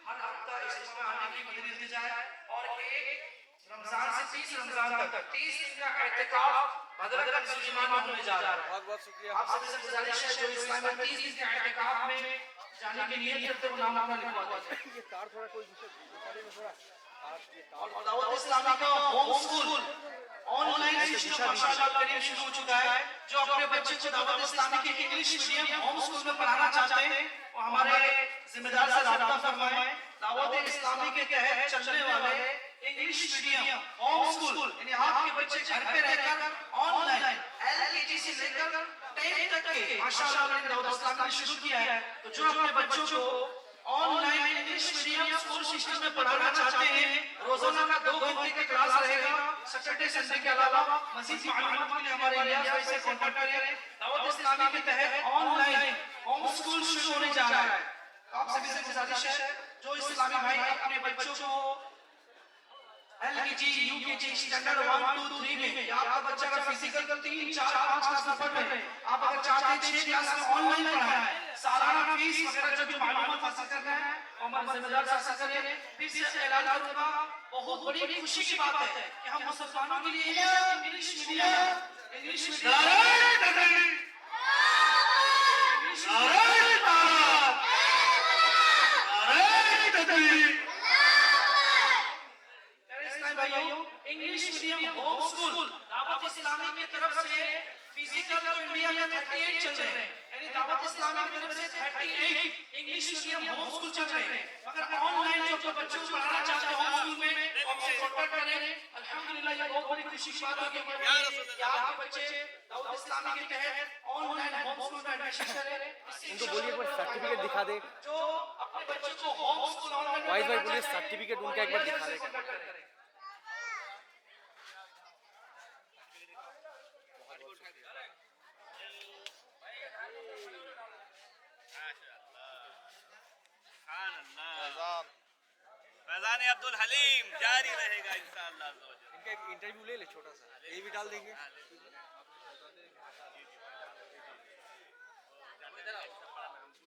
हर हफ्ता इज्तिमा में आने की मदद दी जाए और एक रमजान से 30 रमजान तक 30 दिन का एहतिकाफ भद्रक सुलेमान में होने जा रहा है। बहुत बहुत शुक्रिया। आप सभी से गुजारिश है जो इस्लाम में 30 दिन के एहतिकाफ में जाने की नियत करते हो नाम अपना लिखवा दीजिए। ये कार थोड़ा कोई में थोड़ा और दावत इस्लामी का होम स्कूल ऑनलाइन सिस्टम माशाअल्लाह करीब शुरू हो चुका है। जो अपने बच्चे को दावत इस्लामी के इंग्लिश मीडियम होम स्कूल में पढ़ाना चाहते हैं वो हमारे जिम्मेदार से राब्ता फरमाएं। दावत इस्लामी के तहत चलने वाले इंग्लिश मीडियम होम स्कूल यानी आपके बच्चे घर पे रहकर ऑनलाइन एलकेजी से लेकर 10 तक के माशाअल्लाह दावत इस्लामी ने शुरू किया है। तो जो अपने बच्चों को online English medium school system में पढ़ाना चाहते हैं, रोजाना का 2 घंटे का क्लास रहेगा सैटरडे संडे के अलावा। मज़ीद मालूमात के लिए हमारे इलियास भाई से कांटेक्ट करें। दावत इस्लामी के तहत ऑनलाइन होम स्कूल शुरू होने जा रहा है। आप सभी से गुजारिश है जो इस्लामी भाई अपने बच्चों को एलकेजी यूकेजी स्टैंडर्ड 1 2 3 में या आपका बच्चा अगर फिजिकल 3 4 5 क्लास में पढ़ रहे हैं, आप अगर चाहते हैं 6 क्लास में ऑनलाइन पढ़ाना है, सालाना फीस वगैरह जो भी मालूमात हासिल करना है वो हमारे जिम्मेदार से हासिल करें। फिर से ऐलान करूंगा, बहुत बड़ी खुशी की बात है कि हम मुसलमानों के लिए English medium English medium home school Dawat Islami की तरफ से फिजिकल तो इंडिया में 38 चल रहे हैं, यानी दावत इस्लामी की तरफ से 38 इंग्लिश मीडियम होम स्कूल चल रहे हैं, मगर ऑनलाइन जो अपने बच्चों को पढ़ाना चाहते हो स्कूल में और सपोर्ट करें। अल्हम्दुलिल्लाह ये बहुत बड़ी खुशी की बात है कि आपके बच्चे दाऊद इस्लामी के तहत ऑनलाइन होम स्कूल में एडमिशन करें। उनको बोलिए एक बार सर्टिफिकेट दिखा दे। जो अपने बच्चों को होम स्कूल ऑनलाइन वाइस भाई बोलिए सर्टिफिकेट उनका एक बार दिखा दे। फैजान अब्दुल हलीम जारी रहेगा इंशाअल्लाह। इनका एक इंटरव्यू ले ले छोटा सा, ये भी डाल देंगे।